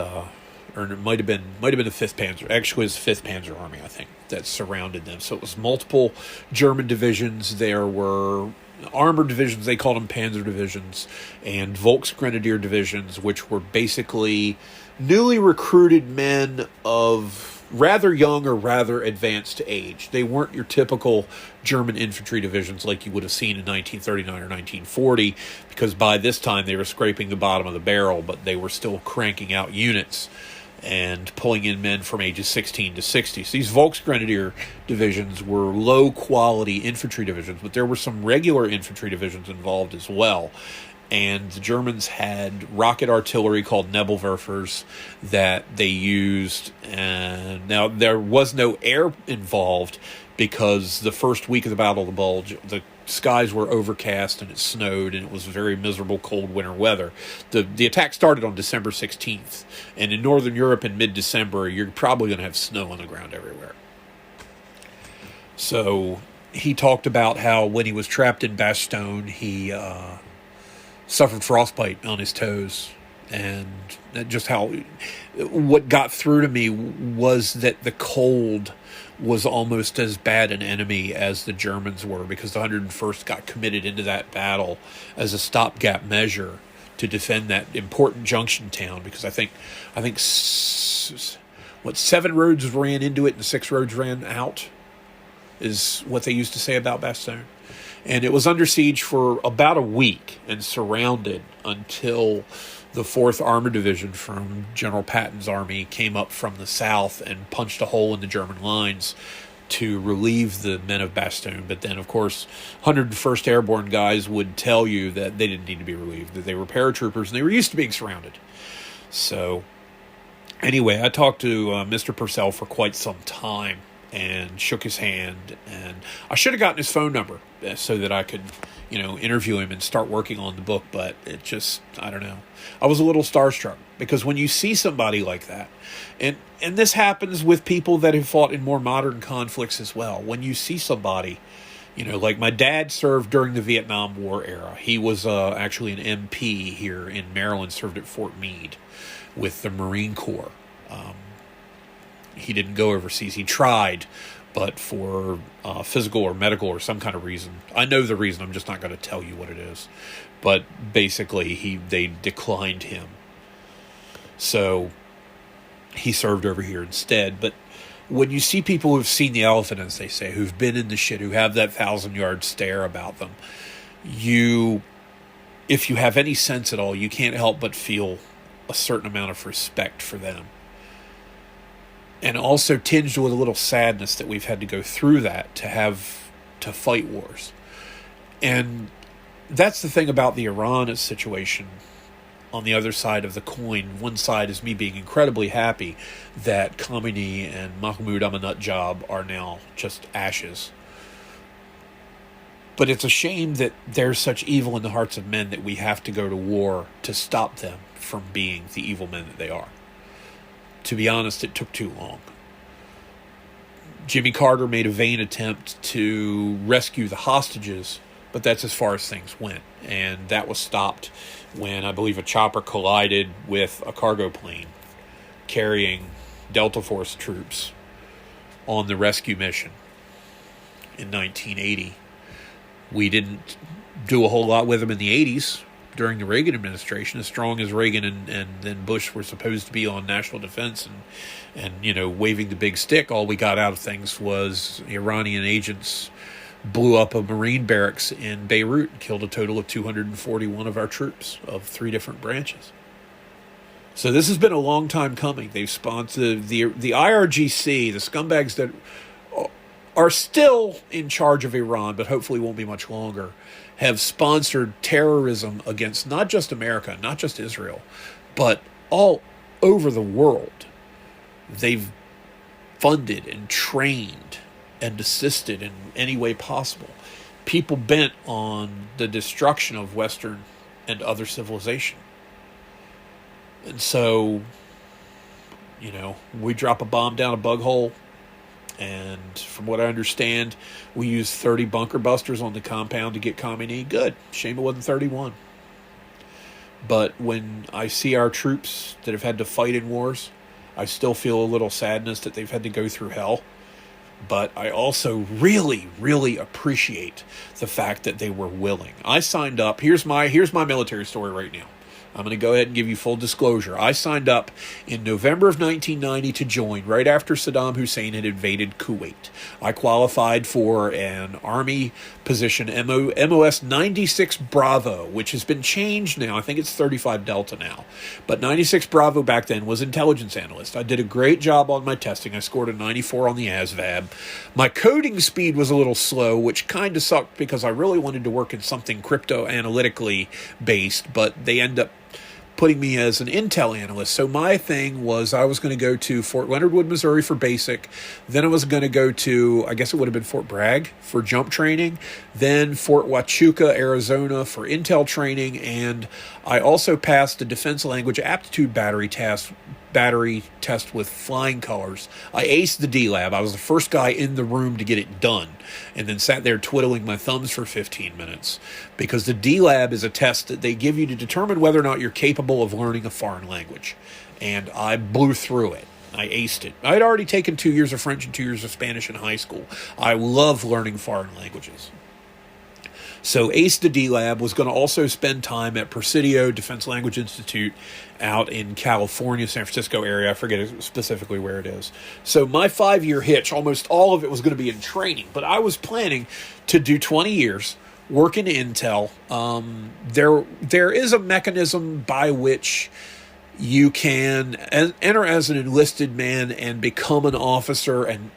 or it might have been the 5th Panzer. Actually, it was the 5th Panzer Army, I think, that surrounded them. So it was multiple German divisions. There were armored divisions, they called them Panzer divisions, and Volksgrenadier divisions, which were basically newly recruited men of rather young or rather advanced age. They weren't your typical German infantry divisions like you would have seen in 1939 or 1940, because by this time they were scraping the bottom of the barrel, but they were still cranking out units and pulling in men from ages 16 to 60. So these Volksgrenadier divisions were low-quality infantry divisions, but there were some regular infantry divisions involved as well. And the Germans had rocket artillery called Nebelwerfers that they used. And now, there was no air involved because the first week of the Battle of the Bulge, the skies were overcast and it snowed and it was very miserable cold winter weather. The attack started on December 16th, and in Northern Europe in mid-December you're probably going to have snow on the ground everywhere. So he talked about how when he was trapped in Bastogne he suffered frostbite on his toes, and just what got through to me was that the cold was almost as bad an enemy as the Germans were, because the 101st got committed into that battle as a stopgap measure to defend that important junction town, because I think 7 roads ran into it and 6 roads ran out is what they used to say about Bastogne. And it was under siege for about a week and surrounded until the 4th Armored Division from General Patton's army came up from the south and punched a hole in the German lines to relieve the men of Bastogne. But then, of course, 101st Airborne guys would tell you that they didn't need to be relieved, that they were paratroopers and they were used to being surrounded. So, anyway, I talked to Mr. Purcell for quite some time and shook his hand, and I should have gotten his phone number so that I could, interview him and start working on the book, but it just, I don't know. I was a little starstruck, because when you see somebody like that, and this happens with people that have fought in more modern conflicts as well, when you see somebody, like my dad served during the Vietnam War era. He was actually an MP here in Maryland, served at Fort Meade with the Marine Corps. He didn't go overseas. He tried, but for physical or medical or some kind of reason. I know the reason, I'm just not going to tell you what it is. But basically, they declined him. So he served over here instead. But when you see people who've seen the elephant, as they say, who've been in the shit, who have that 1,000-yard stare about them, if you have any sense at all, you can't help but feel a certain amount of respect for them. And also tinged with a little sadness that we've had to go through that to fight wars. And that's the thing about the Iran situation. On the other side of the coin, one side is me being incredibly happy that Khomeini and Mahmoud Ahmadinejad are now just ashes. But it's a shame that there's such evil in the hearts of men that we have to go to war to stop them from being the evil men that they are. To be honest, it took too long. Jimmy Carter made a vain attempt to rescue the hostages, but that's as far as things went. And that was stopped when, I believe, a chopper collided with a cargo plane carrying Delta Force troops on the rescue mission in 1980. We didn't do a whole lot with them in the 80s during the Reagan administration, as strong as Reagan and then Bush were supposed to be on national defense and waving the big stick. All we got out of things was Iranian agents blew up a Marine barracks in Beirut and killed a total of 241 of our troops of 3 different branches. So this has been a long time coming. They've sponsored the IRGC, the scumbags that are still in charge of Iran, but hopefully won't be much longer, have sponsored terrorism against not just America, not just Israel, but all over the world. They've funded and trained and assisted in any way possible people bent on the destruction of Western and other civilization. And so, we drop a bomb down a bug hole, and from what I understand, we use 30 bunker busters on the compound to get Khomeini. Good. Shame it wasn't 31. But when I see our troops that have had to fight in wars, I still feel a little sadness that they've had to go through hell. But I also really, really appreciate the fact that they were willing. I signed up. Here's my military story right now. I'm going to go ahead and give you full disclosure. I signed up in November of 1990 to join right after Saddam Hussein had invaded Kuwait. I qualified for an Army position, MOS 96 Bravo, which has been changed now. I think it's 35 Delta now. But 96 Bravo back then was intelligence analyst. I did a great job on my testing. I scored a 94 on the ASVAB. My coding speed was a little slow, which kind of sucked because I really wanted to work in something crypto analytically based, but they end up putting me as an intel analyst. So my thing was I was going to go to Fort Leonard Wood, Missouri for basic. Then I was going to go to, I guess it would have been Fort Bragg for jump training. Then Fort Huachuca, Arizona for intel training. And I also passed the Defense Language Aptitude battery test with flying colors. I aced the D-Lab. I was the first guy in the room to get it done, and then sat there twiddling my thumbs for 15 minutes, because the D-Lab is a test that they give you to determine whether or not you're capable of learning a foreign language. And I blew through it. I aced it. I had already taken 2 years of French and 2 years of Spanish in high school. I love learning foreign languages. So Ace the D-Lab was going to also spend time at Presidio Defense Language Institute out in California, San Francisco area. I forget specifically where it is. So my 5-year hitch, almost all of it was going to be in training. But I was planning to do 20 years, work in intel. There is a mechanism by which you can enter as an enlisted man and become an officer, and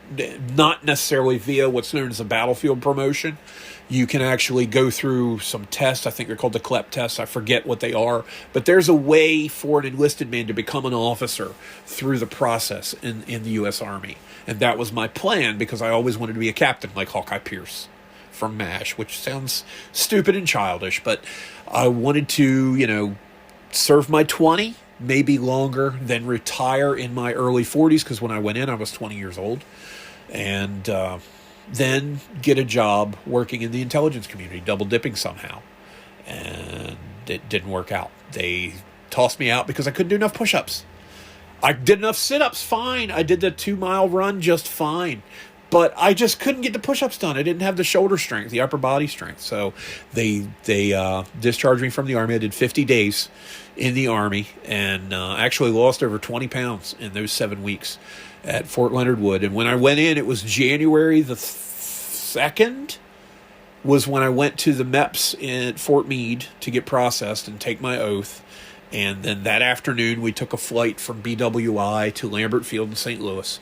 not necessarily via what's known as a battlefield promotion. You can actually go through some tests. I think they're called the CLEP tests. I forget what they are. But there's a way for an enlisted man to become an officer through the process in the U.S. Army. And that was my plan, because I always wanted to be a captain like Hawkeye Pierce from MASH, which sounds stupid and childish. But I wanted to, serve my 20, maybe longer, then retire in my early 40s, because when I went in, I was 20 years old. And then get a job working in the intelligence community, double dipping somehow. And it didn't work out. They tossed me out because I couldn't do enough push-ups. I did enough sit-ups, fine. I did the 2-mile run just fine. But I just couldn't get the push-ups done. I didn't have the shoulder strength, the upper body strength. So they discharged me from the Army. I did 50 days in the Army, and actually lost over 20 pounds in those 7 weeks at Fort Leonard Wood. And when I went in, it was January the 2nd was when I went to the MEPS in Fort Meade to get processed and take my oath. And then that afternoon, we took a flight from BWI to Lambert Field in St. Louis.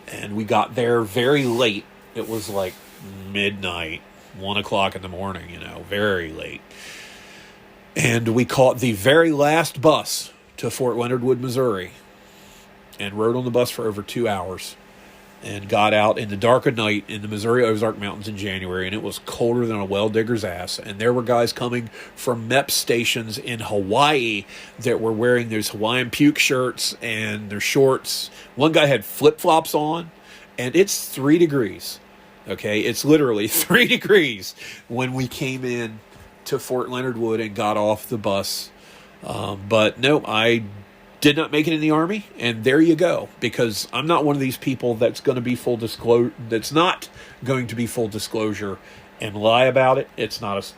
And we got there very late. It was like midnight, 1 o'clock in the morning, very late. And we caught the very last bus to Fort Leonard Wood, Missouri, and rode on the bus for over 2 hours. and got out in the dark of night in the Missouri Ozark Mountains in January, and it was colder than a well digger's ass. And there were guys coming from MEP stations in Hawaii that were wearing those Hawaiian puke shirts and their shorts. One guy had flip-flops on, and it's 3 degrees. Okay, it's literally 3 degrees when we came in to Fort Leonard Wood and got off the bus. But no, I did not make it in the Army, and there you go. Because I'm not one of these people that's going to be full disclosure. That's not going to be full disclosure and lie about it. It's not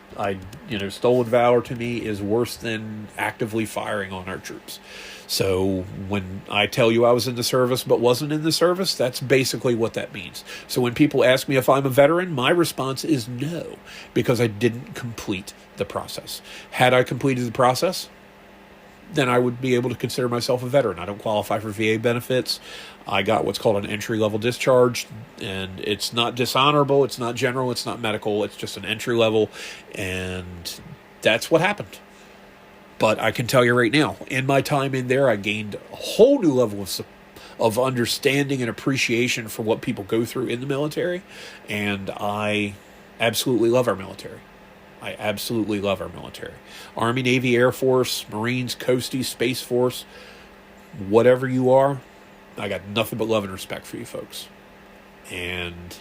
stolen valor to me is worse than actively firing on our troops. So when I tell you I was in the service but wasn't in the service, that's basically what that means. So when people ask me if I'm a veteran, my response is no, because I didn't complete the process. Had I completed the process, then I would be able to consider myself a veteran. I don't qualify for VA benefits. I got what's called an entry-level discharge, and it's not dishonorable, it's not general, it's not medical, it's just an entry level, and that's what happened. But I can tell you right now, in my time in there, I gained a whole new level of understanding and appreciation for what people go through in the military, and I absolutely love our military. I absolutely love our military. Army, Navy, Air Force, Marines, Coasties, Space Force, whatever you are, I got nothing but love and respect for you folks. And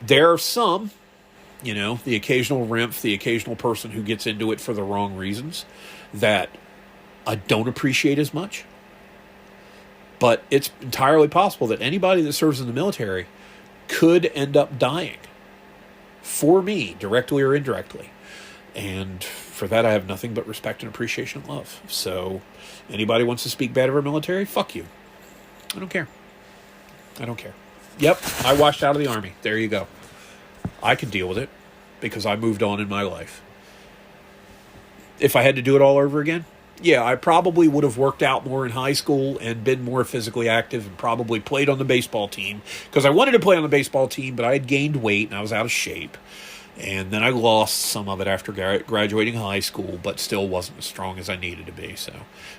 there are some, the occasional RIMF, the occasional person who gets into it for the wrong reasons that I don't appreciate as much. But it's entirely possible that anybody that serves in the military could end up dying for me, directly or indirectly. And for that, I have nothing but respect and appreciation and love. So anybody wants to speak bad of our military, fuck you. I don't care. Yep, I washed out of the Army. There you go. I can deal with it because I moved on in my life. If I had to do it all over again, yeah, I probably would have worked out more in high school and been more physically active and probably played on the baseball team, because I wanted to play on the baseball team, but I had gained weight and I was out of shape. And then I lost some of it after graduating high school, but still wasn't as strong as I needed to be. So,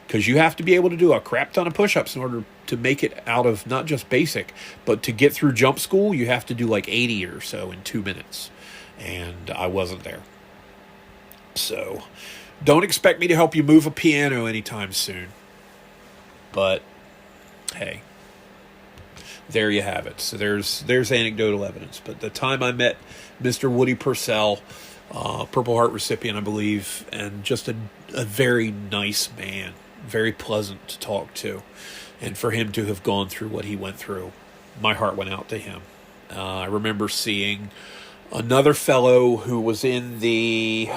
because you have to be able to do a crap ton of push-ups in order to make it out of not just basic, but to get through jump school, you have to do like 80 or so in 2 minutes. And I wasn't there. So, don't expect me to help you move a piano anytime soon. But, hey, there you have it. So there's anecdotal evidence. But the time I met Mr. Woody Purcell, Purple Heart recipient, I believe, and just a very nice man, very pleasant to talk to. And for him to have gone through what he went through, my heart went out to him. I remember seeing another fellow who was we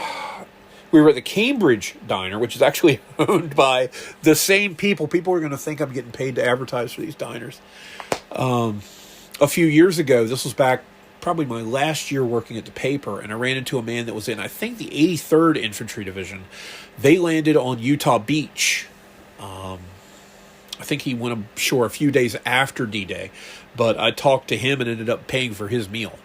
were at the Cambridge Diner, which is actually owned by the same people. People are going to think I'm getting paid to advertise for these diners. A few years ago, this was back probably my last year working at the paper, and I ran into a man that was in, I think, the 83rd Infantry Division. They landed on Utah Beach. I think he went ashore a few days after D-Day, but I talked to him and ended up paying for his meal.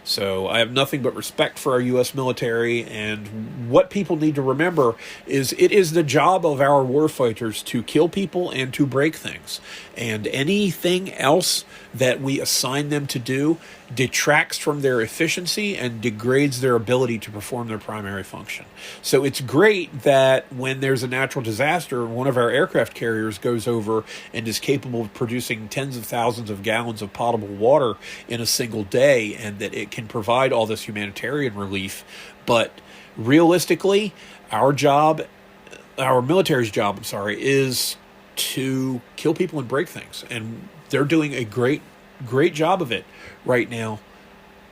So I have nothing but respect for our U.S. military, and what people need to remember is it is the job of our warfighters to kill people and to break things. And anything else that we assign them to do detracts from their efficiency and degrades their ability to perform their primary function. So it's great that when there's a natural disaster, one of our aircraft carriers goes over and is capable of producing tens of thousands of gallons of potable water in a single day, and that it can provide all this humanitarian relief. But realistically, our military's job, is to kill people and break things. And they're doing a great job of it right now,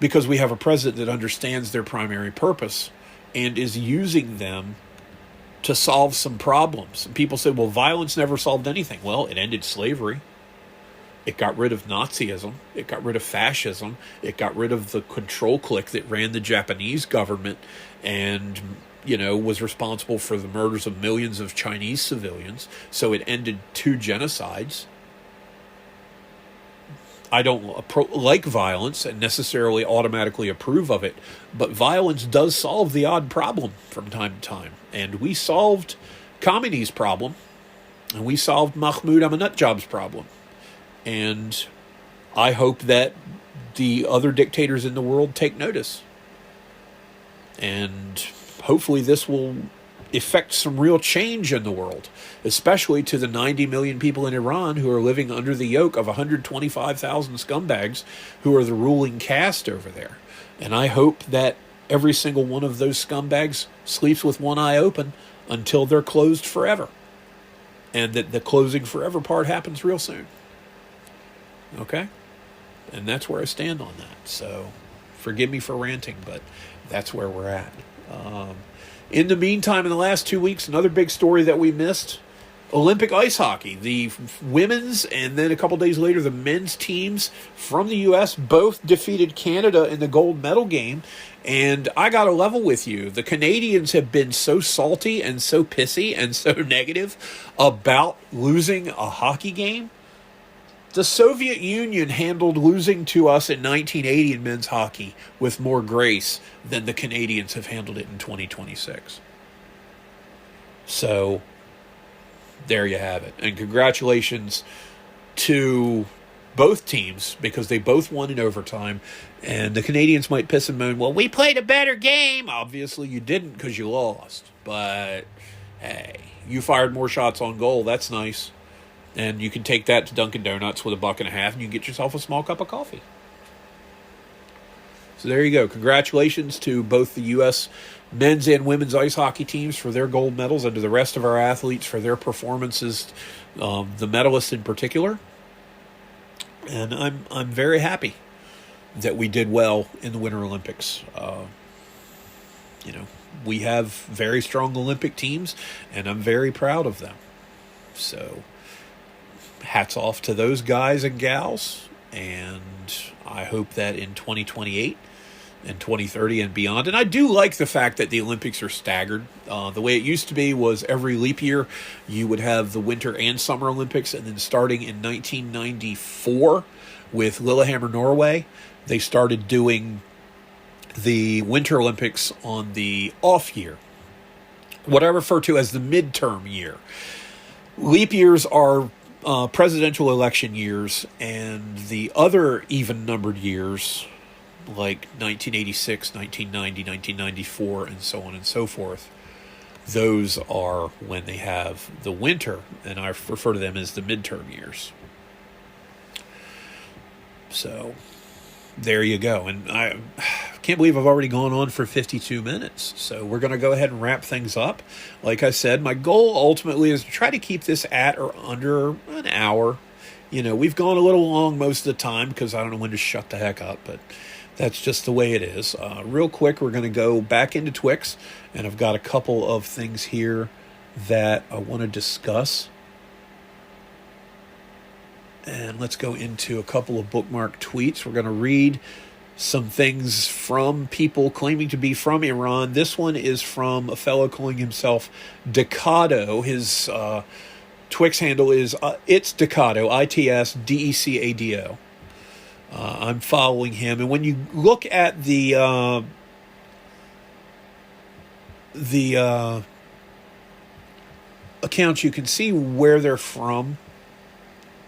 because we have a president that understands their primary purpose and is using them to solve some problems. And people say, well, violence never solved anything. Well, it ended slavery. It got rid of Nazism. It got rid of fascism. It got rid of the control clique that ran the Japanese government and, was responsible for the murders of millions of Chinese civilians. So it ended 2 genocides. I don't like violence and necessarily automatically approve of it, but violence does solve the odd problem from time to time. And we solved Khomeini's problem, and we solved Mahmoud Ahmadinejad's problem. And I hope that the other dictators in the world take notice. And hopefully this will effect some real change in the world, especially to the 90 million people in Iran who are living under the yoke of 125,000 scumbags who are the ruling caste over there. And I hope that every single one of those scumbags sleeps with one eye open until they're closed forever. And that the closing forever part happens real soon. Okay? And that's where I stand on that. So forgive me for ranting, but that's where we're at. In the meantime, in the last 2 weeks, another big story that we missed, Olympic ice hockey. The women's and then a couple days later, the men's teams from the U.S. both defeated Canada in the gold medal game. And I got to level with you. The Canadians have been so salty and so pissy and so negative about losing a hockey game. The Soviet Union handled losing to us in 1980 in men's hockey with more grace than the Canadians have handled it in 2026. So, there you have it. And congratulations to both teams because they both won in overtime. And the Canadians might piss and moan, well, we played a better game. Obviously, you didn't because you lost. But, hey, you fired more shots on goal. That's nice. And you can take that to Dunkin' Donuts with $1.50 and you can get yourself a small cup of coffee. So there you go. Congratulations to both the U.S. men's and women's ice hockey teams for their gold medals and to the rest of our athletes for their performances, the medalists in particular. And I'm very happy that we did well in the Winter Olympics. We have very strong Olympic teams, and I'm very proud of them. So hats off to those guys and gals, and I hope that in 2028 and 2030 and beyond. And I do like the fact that the Olympics are staggered. The way it used to be was every leap year you would have the Winter and Summer Olympics, and then starting in 1994 with Lillehammer, Norway, they started doing the Winter Olympics on the off year, what I refer to as the midterm year. Leap years are presidential election years, and the other even-numbered years, like 1986, 1990, 1994, and so on and so forth, those are when they have the winter, and I refer to them as the midterm years. So there you go. And I can't believe I've already gone on for 52 minutes. So we're going to go ahead and wrap things up. Like I said, my goal ultimately is to try to keep this at or under an hour. We've gone a little long most of the time because I don't know when to shut the heck up, but that's just the way it is. Real quick, we're going to go back into Twix, and I've got a couple of things here that I want to discuss. And let's go into a couple of bookmarked tweets. We're going to read some things from people claiming to be from Iran. This one is from a fellow calling himself Decado. His Twix handle is It's Decado, ITSDECADO. I'm following him. And when you look at the accounts, you can see where they're from.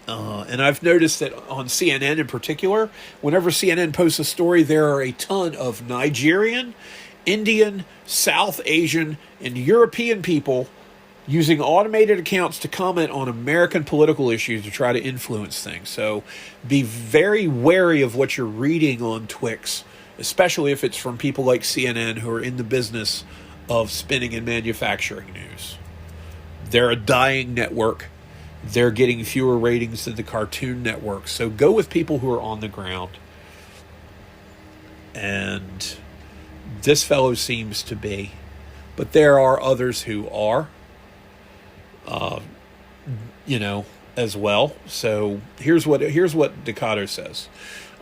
And I've noticed that on CNN in particular, whenever CNN posts a story, there are a ton of Nigerian, Indian, South Asian, and European people using automated accounts to comment on American political issues to try to influence things. So be very wary of what you're reading on Twix, especially if it's from people like CNN who are in the business of spinning and manufacturing news. They're a dying network. They're getting fewer ratings than the Cartoon Network. So go with people who are on the ground. And this fellow seems to be. But there are others who are, as well. So here's what Decado says.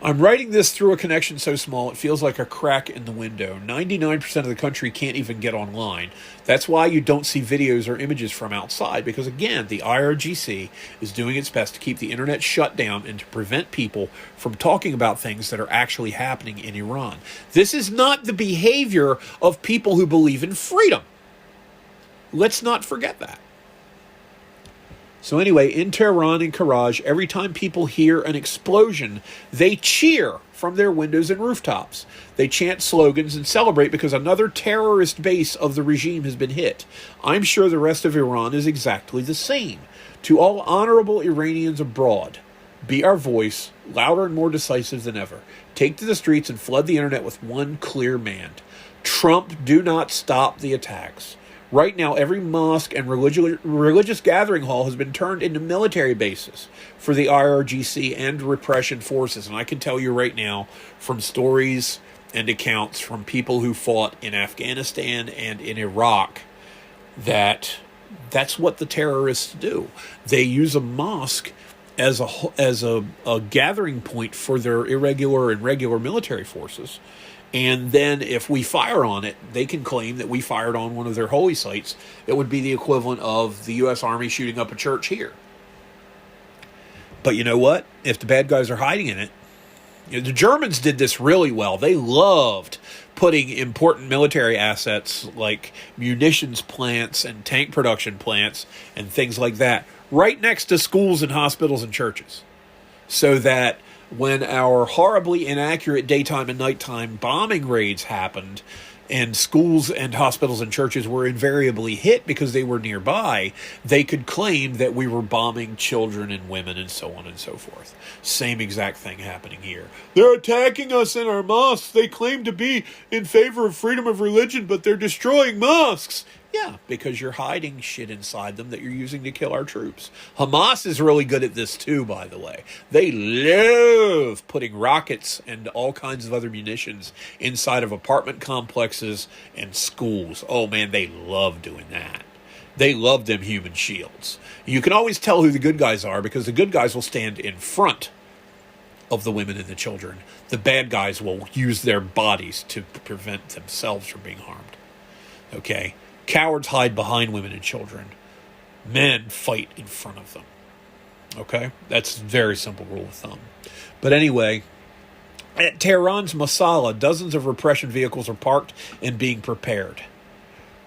I'm writing this through a connection so small it feels like a crack in the window. 99% of the country can't even get online. That's why you don't see videos or images from outside, because again, the IRGC is doing its best to keep the internet shut down and to prevent people from talking about things that are actually happening in Iran. This is not the behavior of people who believe in freedom. Let's not forget that. So anyway, in Tehran and Karaj, every time people hear an explosion, they cheer from their windows and rooftops. They chant slogans and celebrate because another terrorist base of the regime has been hit. I'm sure the rest of Iran is exactly the same. To all honorable Iranians abroad, be our voice, louder and more decisive than ever. Take to the streets and flood the internet with one clear command. Trump, do not stop the attacks. Right now, every mosque and religious gathering hall has been turned into military bases for the IRGC and repression forces. And I can tell you right now, from stories and accounts from people who fought in Afghanistan and in Iraq, that that's what the terrorists do. They use a mosque as a gathering point for their irregular and regular military forces. And then if we fire on it, they can claim that we fired on one of their holy sites. It would be the equivalent of the U.S. Army shooting up a church here. But you know what? If the bad guys are hiding in it, the Germans did this really well. They loved putting important military assets like munitions plants and tank production plants and things like that right next to schools and hospitals and churches, so that when our horribly inaccurate daytime and nighttime bombing raids happened and schools and hospitals and churches were invariably hit because they were nearby, they could claim that we were bombing children and women and so on and so forth. Same exact thing happening here. They're attacking us in our mosques. They claim to be in favor of freedom of religion, but they're destroying mosques. Yeah, because you're hiding shit inside them that you're using to kill our troops. Hamas is really good at this too, by the way. They love putting rockets and all kinds of other munitions inside of apartment complexes and schools. Oh man, they love doing that. They love them human shields. You can always tell who the good guys are because the good guys will stand in front of the women and the children. The bad guys will use their bodies to prevent themselves from being harmed. Okay? Cowards hide behind women and children. Men fight in front of them. Okay? That's a very simple rule of thumb. But anyway, at Tehran's Masala, dozens of repression vehicles are parked and being prepared.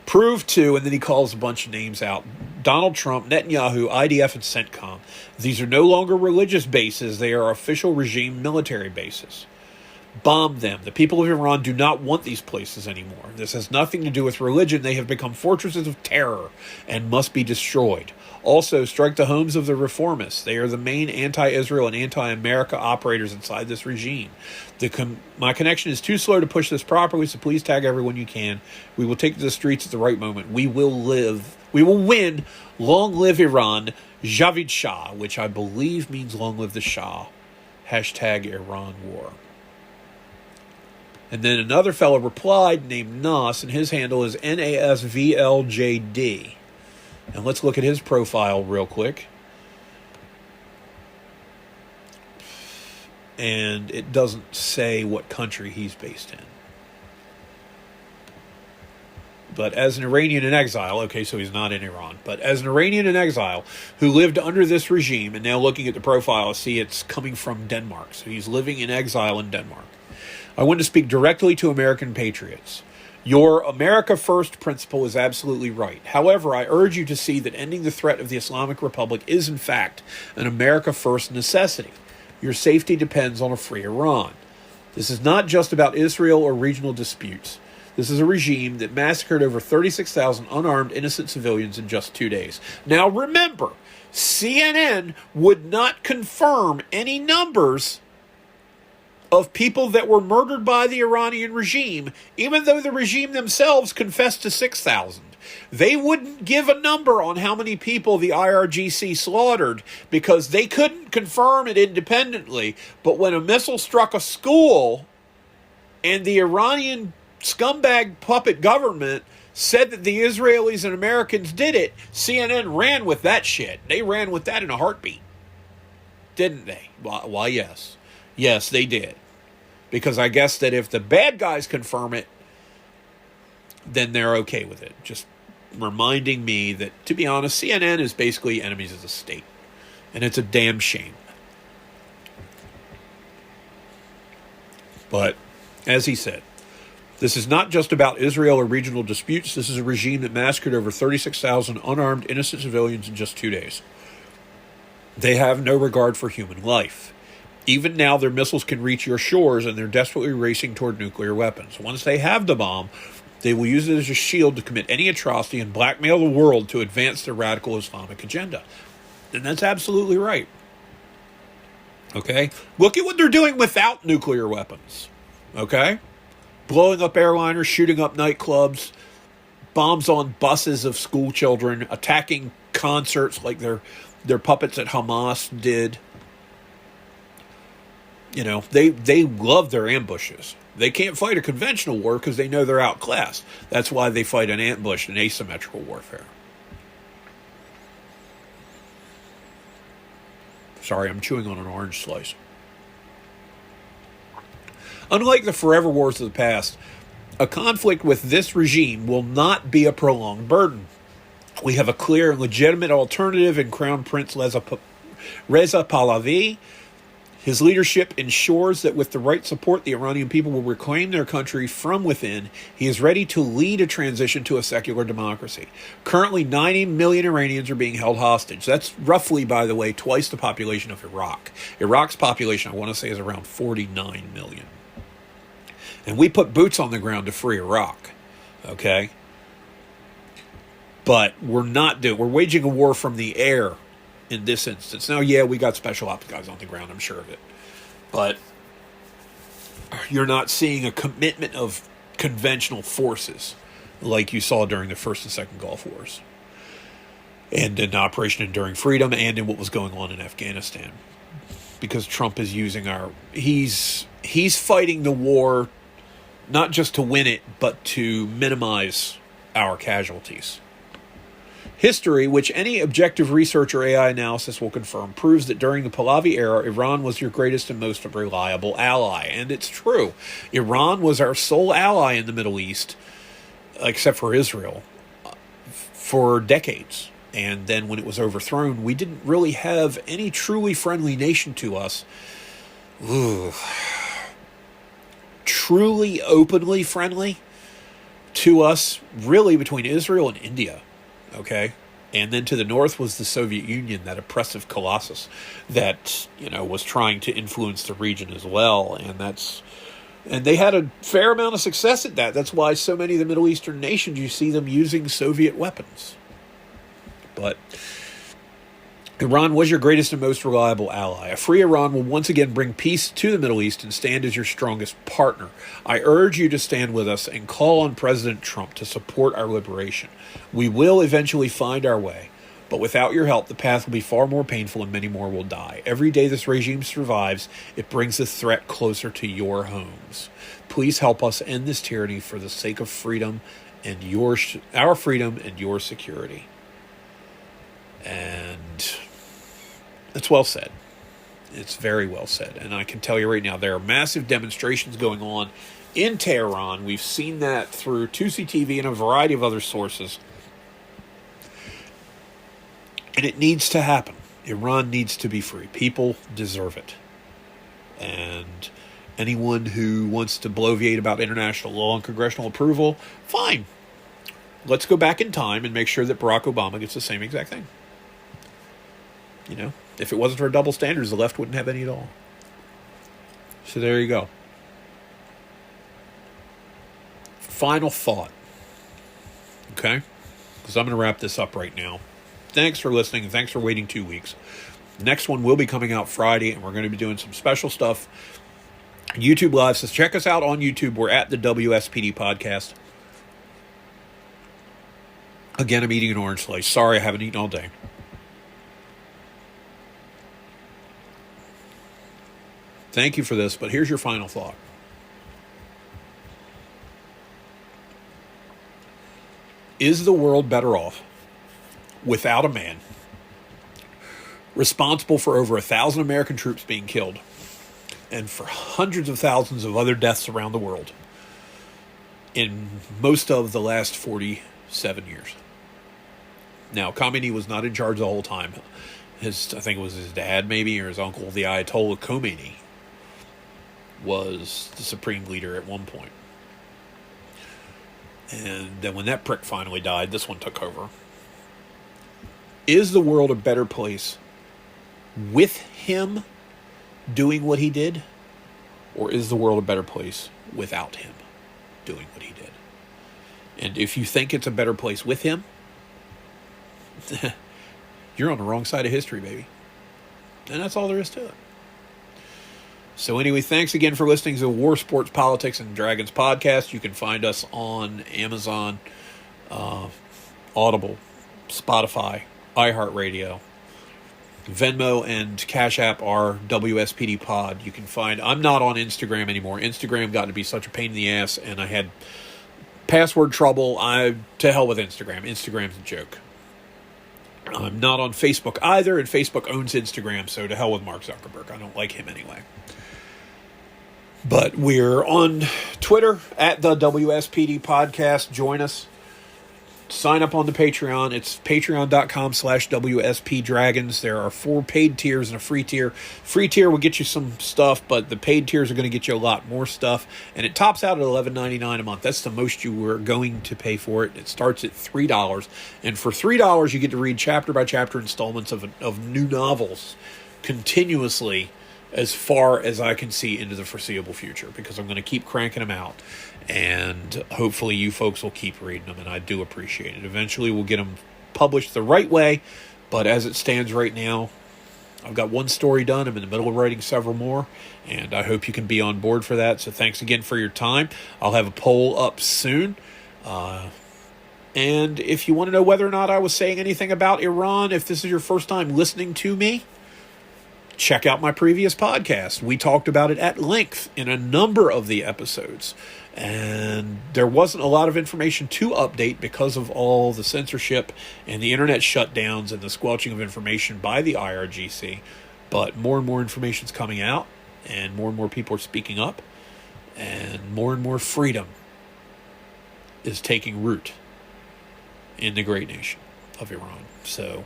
Proved to, and then he calls a bunch of names out, Donald Trump, Netanyahu, IDF, and CENTCOM. These are no longer religious bases. They are official regime military bases. Bomb them. The people of Iran do not want these places anymore. This has nothing to do with religion. They have become fortresses of terror and must be destroyed. Also, strike the homes of the reformists. They are the main anti-Israel and anti-America operators inside this regime. My connection is too slow to push this properly, so please tag everyone you can. We will take to the streets at the right moment. We will win. Long live Iran. Javid Shah, which I believe means long live the Shah. Hashtag Iran War. And then another fellow replied named Nas, and his handle is NASVLJD. And let's look at his profile real quick. And it doesn't say what country he's based in. But as an Iranian in exile, okay, so he's not in Iran, but as an Iranian in exile who lived under this regime, and now looking at the profile, I see it's coming from Denmark. So he's living in exile in Denmark. I want to speak directly to American patriots. Your America First principle is absolutely right. However, I urge you to see that ending the threat of the Islamic Republic is, in fact, an America First necessity. Your safety depends on a free Iran. This is not just about Israel or regional disputes. This is a regime that massacred over 36,000 unarmed innocent civilians in just 2 days. Now remember, CNN would not confirm any numbers of people that were murdered by the Iranian regime, even though the regime themselves confessed to 6,000. They wouldn't give a number on how many people the IRGC slaughtered because they couldn't confirm it independently. But when a missile struck a school and the Iranian scumbag puppet government said that the Israelis and Americans did it, CNN ran with that shit. They ran with that in a heartbeat. Didn't they? Why, yes. Yes, they did. Because I guess that if the bad guys confirm it, then they're okay with it. Just reminding me that, to be honest, CNN is basically enemies of the state. And it's a damn shame. But, as he said, this is not just about Israel or regional disputes. This is a regime that massacred over 36,000 unarmed innocent civilians in just 2 days. They have no regard for human life. Even now, their missiles can reach your shores, and they're desperately racing toward nuclear weapons. Once they have the bomb, they will use it as a shield to commit any atrocity and blackmail the world to advance their radical Islamic agenda. And that's absolutely right. Okay? Look at what they're doing without nuclear weapons. Okay? Blowing up airliners, shooting up nightclubs, bombs on buses of school children, attacking concerts like their puppets at Hamas did. You know, they love their ambushes. They can't fight a conventional war because they know they're outclassed. That's why they fight an ambush and asymmetrical warfare. Sorry, I'm chewing on an orange slice. Unlike the forever wars of the past, a conflict with this regime will not be a prolonged burden. We have a clear and legitimate alternative in Crown Prince Reza Pahlavi. His leadership ensures that with the right support, the Iranian people will reclaim their country from within. He is ready to lead a transition to a secular democracy. Currently, 90 million Iranians are being held hostage. That's roughly, by the way, twice the population of Iraq. Iraq's population, I want to say, is around 49 million. And we put boots on the ground to free Iraq. Okay? But we're waging a war from the air in this instance. Now, yeah, we got special ops guys on the ground, I'm sure of it. But you're not seeing a commitment of conventional forces like you saw during the First and Second Gulf Wars. And in Operation Enduring Freedom and in what was going on in Afghanistan. Because Trump is using he's fighting the war not just to win it, but to minimize our casualties. History, which any objective research or AI analysis will confirm, proves that during the Pahlavi era, Iran was your greatest and most reliable ally. And it's true. Iran was our sole ally in the Middle East, except for Israel, for decades. And then when it was overthrown, we didn't really have any truly friendly nation to us. Truly openly friendly to us, really between Israel and India. Okay, and then to the north was the Soviet Union, that oppressive colossus that, you know, was trying to influence the region as well, and they had a fair amount of success at that. That's why so many of the Middle Eastern nations, you see them using Soviet weapons. But Iran was your greatest and most reliable ally. A free Iran will once again bring peace to the Middle East and stand as your strongest partner. I urge you to stand with us and call on President Trump to support our liberation. We will eventually find our way, but without your help, the path will be far more painful and many more will die. Every day this regime survives, it brings the threat closer to your homes. Please help us end this tyranny for the sake of freedom and our freedom and your security. And it's well said. It's very well said. And I can tell you right now, there are massive demonstrations going on in Tehran. We've seen that through Tusi TV and a variety of other sources. And it needs to happen. Iran needs to be free. People deserve it. And anyone who wants to bloviate about international law and congressional approval, fine. Let's go back in time and make sure that Barack Obama gets the same exact thing. You know, if it wasn't for double standards, the left wouldn't have any at all. So there you go. Final thought. Okay? Because I'm going to wrap this up right now. Thanks for listening, and thanks for waiting 2 weeks. Next one will be coming out Friday, and we're going to be doing some special stuff. YouTube Live. So check us out on YouTube. We're at the WSPD Podcast. Again, I'm eating an orange slice. Sorry, I haven't eaten all day. Thank you for this, but here's your final thought. Is the world better off without a man responsible for over 1,000 American troops being killed and for hundreds of thousands of other deaths around the world in most of the last 47 years? Now, Khomeini was not in charge the whole time. I think it was his dad, maybe, or his uncle, the Ayatollah Khomeini, was the supreme leader at one point. And then when that prick finally died, this one took over. Is the world a better place with him doing what he did? Or is the world a better place without him doing what he did? And if you think it's a better place with him, you're on the wrong side of history, baby. And that's all there is to it. So anyway, thanks again for listening to the War, Sports, Politics, and Dragons podcast. You can find us on Amazon, Audible, Spotify, iHeartRadio. Venmo and Cash App are WSPD Pod. You can find... I'm not on Instagram anymore. Instagram got to be such a pain in the ass, and I had password trouble. To hell with Instagram. Instagram's a joke. I'm not on Facebook either, and Facebook owns Instagram, so to hell with Mark Zuckerberg. I don't like him anyway. But we're on Twitter, at the WSPD Podcast. Join us. Sign up on the Patreon. It's patreon.com/WSP Dragons. There are 4 paid tiers and a free tier. Free tier will get you some stuff, but the paid tiers are going to get you a lot more stuff. And it tops out at $11.99 a month. That's the most you were going to pay for it. It starts at $3. And for $3, you get to read chapter by chapter installments of new novels continuously as far as I can see into the foreseeable future, because I'm going to keep cranking them out. And hopefully you folks will keep reading them, and I do appreciate it. Eventually we'll get them published the right way, but as it stands right now, I've got one story done. I'm in the middle of writing several more, and I hope you can be on board for that. So thanks again for your time. I'll have a poll up soon. And if you want to know whether or not I was saying anything about Iran, if this is your first time listening to me, check out my previous podcast. We talked about it at length in a number of the episodes. And there wasn't a lot of information to update because of all the censorship and the internet shutdowns and the squelching of information by the IRGC. But more and more information is coming out, and more people are speaking up, and more freedom is taking root in the great nation of Iran. So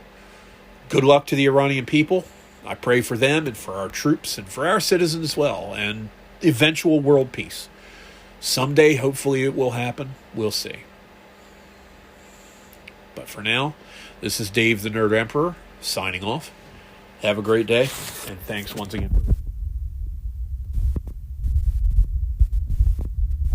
good luck to the Iranian people. I pray for them and for our troops and for our citizens as well, and eventual world peace. Someday, hopefully, it will happen. We'll see. But for now, this is Dave the Nerd Emperor signing off. Have a great day, and thanks once again.